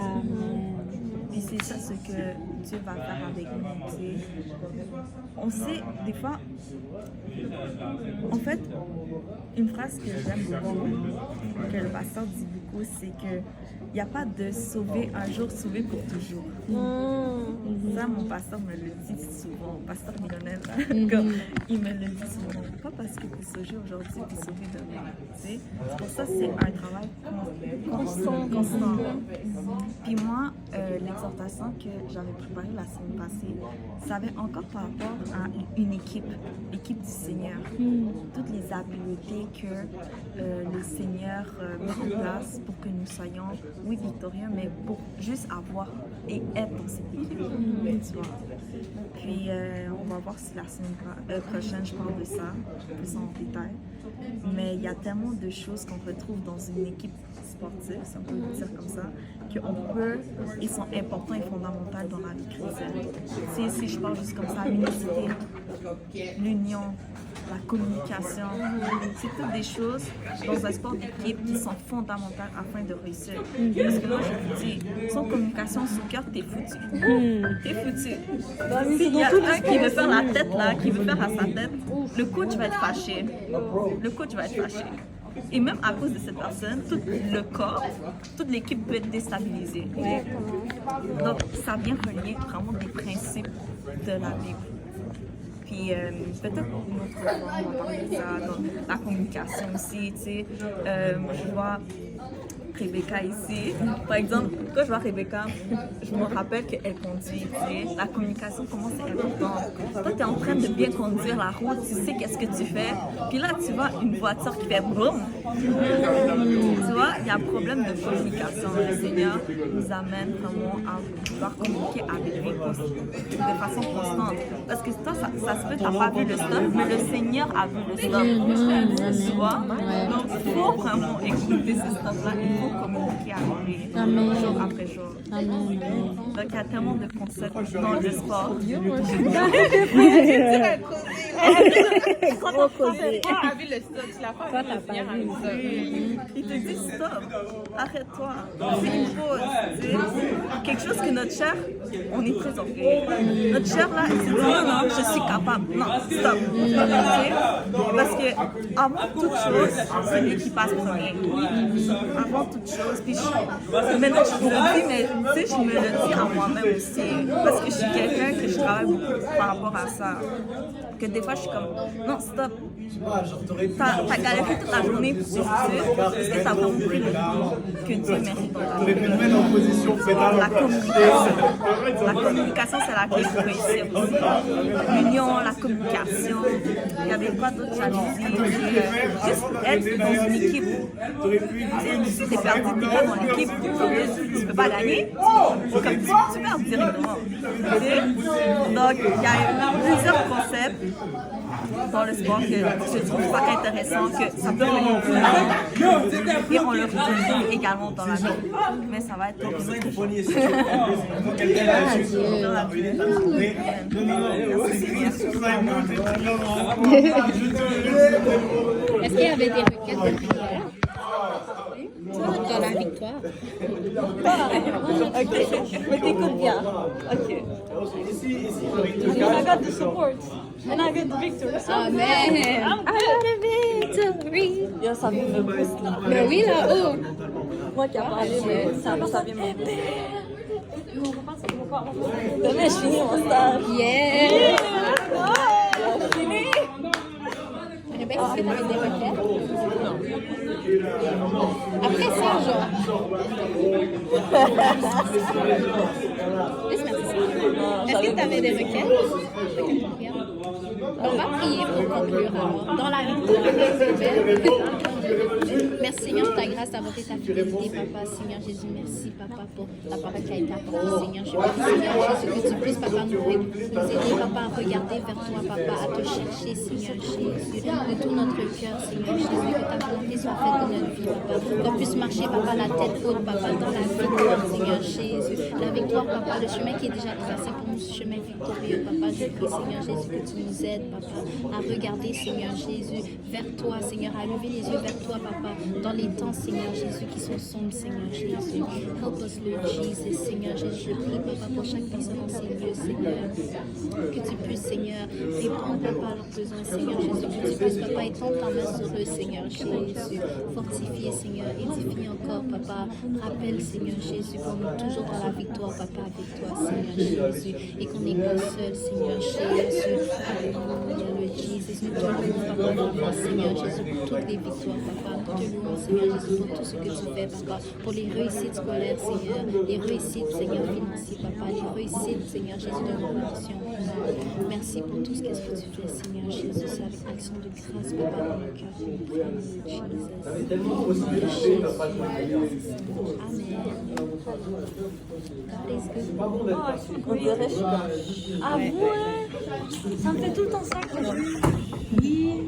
Puis c'est ça ce que Dieu va faire avec nous. T'sais. On sait, des fois, en fait, une phrase que j'aime beaucoup, que le pasteur dit beaucoup, c'est que il n'y a pas de sauver un jour, sauver pour toujours. Ça, mon pasteur me le dit souvent, pasteur millionnaire, il me le dit souvent. Pas parce que tu es sauvé aujourd'hui, tu es sauvé demain. C'est pour ça que c'est un travail constant. Puis moi, l'exhortation que j'avais préparée la semaine passée, ça avait encore par rapport à une équipe, l'équipe du Seigneur. Toutes les habiletés que le Seigneur met en place pour que nous soyons, oui, victorieux, mais pour juste avoir et être dans cette équipe. Tu vois. Puis on va voir si la semaine prochaine je parle de ça, plus en détail. Mais il y a tellement de choses qu'on retrouve dans une équipe sportive, si on peut le dire comme ça, qu'on peut, ils sont importants et fondamentaux dans la vie chrétienne. Si je parle juste comme ça, l'unicité, l'union, la communication. C'est toutes des choses dans un sport d'équipe qui sont fondamentales afin de réussir. Parce que moi, je vous dis, sans communication, son cœur, t'es foutu. T'es foutu. S'il y a un qui veut faire la tête, là, qui veut faire à sa tête, le coach va être fâché. Le coach va être fâché. Et même à cause de cette personne, tout le corps, toute l'équipe peut être déstabilisée. Donc, ça vient relier vraiment des principes de la Bible. Puis peut-être une autre fois, on va parler de ça, dans la communication aussi, tu sais. Je vois Rebecca ici. Par exemple, quand je vois Rebecca, je me rappelle qu'elle conduit, tu sais. La communication, comment c'est important. Toi, tu es en train de bien conduire la route, tu sais qu'est-ce que tu fais. Puis là, tu vois une voiture qui fait boum. Tu vois, il y a un problème de communication. Le Seigneur nous amène vraiment à vouloir communiquer avec lui de façon constante. Parce que toi, ça se peut, tu n'as pas vu le stop, mais le Seigneur a vu le stop. Tu vois? Donc, il faut vraiment écouter ce stop-là. Il faut communiquer avec lui jour après jour. Donc, il y a tellement de concepts dans le sport. Il te dit stop, arrête-toi, c'est une pause. Quelque chose que notre chair, on est très orgueilleux. Notre chair là, il se dit non, je suis capable. Non, stop. Parce que avant toute chose, c'est lui qui passe premier. Avant toute chose. Puis maintenant je me le dis, mais tu sais, je me le dis à moi-même aussi. Parce que je suis quelqu'un que je travaille beaucoup par rapport à ça. Que des fois je suis comme non, stop. T'as galéré toute la journée pour tes études parce que t'as vraiment pris le temps que Dieu mérite dans ta vie. La communication, c'est la clé pour réussir aussi. L'union, la communication. Il y avait quoi d'autre que j'avais dit? Juste être dans une équipe. Si t'es perdu, t'es pas dans l'équipe, tu peux pas gagner. Comme tu perds directement. Donc, il y a plusieurs concepts dans le sport que je trouve ça intéressant, que ça peut venir plus loin. Et on le retrouve également dans la vie. Mais ça va être comme ça. Est-ce qu'il y avait des requêtes de prière dans la victoire? Ok, mais t'écoutes bien. Ok. I got the support. And I got the victory. So Amen. I'm I got a victory. Yo, ça vient me booster là. Ben oui, là-haut. Moi qui a parlé, mais ça vient me booster. Demain, je finis mon stage. Yeah. Fini. Rebecca, est-ce que tu avais des requêtes? Après ça, genre. Juste merci. Est-ce que tu avais des requêtes? On va prier pour conclure alors. Dans la victoire. Merci Seigneur pour ta grâce, ta bonté, ta fidélité, Papa. Seigneur Jésus, merci Papa pour la parole qui a été apportée, Seigneur. Je prie Seigneur Jésus que tu puisses, Papa, nous aider, Papa, à regarder vers toi, Papa, à te chercher, Seigneur Jésus, de tout notre cœur, Seigneur Jésus, que ta volonté soit faite dans notre vie, Papa. Qu'on puisse marcher, Papa, la tête haute, Papa, dans la victoire, Seigneur Jésus. La victoire, Papa, le chemin qui est déjà tracé pour nous, ce chemin victorieux, Papa. Je prie, Seigneur Jésus, que tu nous aides, Papa, à regarder, Seigneur Jésus, vers toi, Seigneur, à lever les yeux vers toi, Papa, dans les temps, Seigneur Jésus, qui sont sombres, Seigneur Jésus. Help us, Lord Jesus, Seigneur Jésus. Je prie, Papa, pour chaque personne dans ces lieux, Seigneur, que tu puisses, Seigneur, répondre, Papa, à leurs besoins, Seigneur Jésus, que tu puisses, Papa, étendre ta main sur eux, Seigneur Jésus. Fortifier, Seigneur, édifier encore, Papa. Rappelle, Seigneur Jésus, qu'on est toujours dans la victoire, Papa, avec toi, Seigneur Jésus, et qu'on n'est pas seul, Seigneur Jésus. Alléluia, Lord Jesus. Nous te louons, Papa, pour toi, Seigneur Jésus, pour toutes les victoires, Papa. Nous te louons, Seigneur Jésus, pour tout ce que tu fais, Papa, pour les réussites scolaires, Seigneur, les réussites, Seigneur, financières, Papa, les réussites, Seigneur Jésus, de nos relations. Merci pour tout ce que tu fais, Seigneur Jésus, avec action de grâce, Papa, dans nos cœurs. On dirait, je suis comme... Ah ouais, ça me fait tout le temps ça que je dis.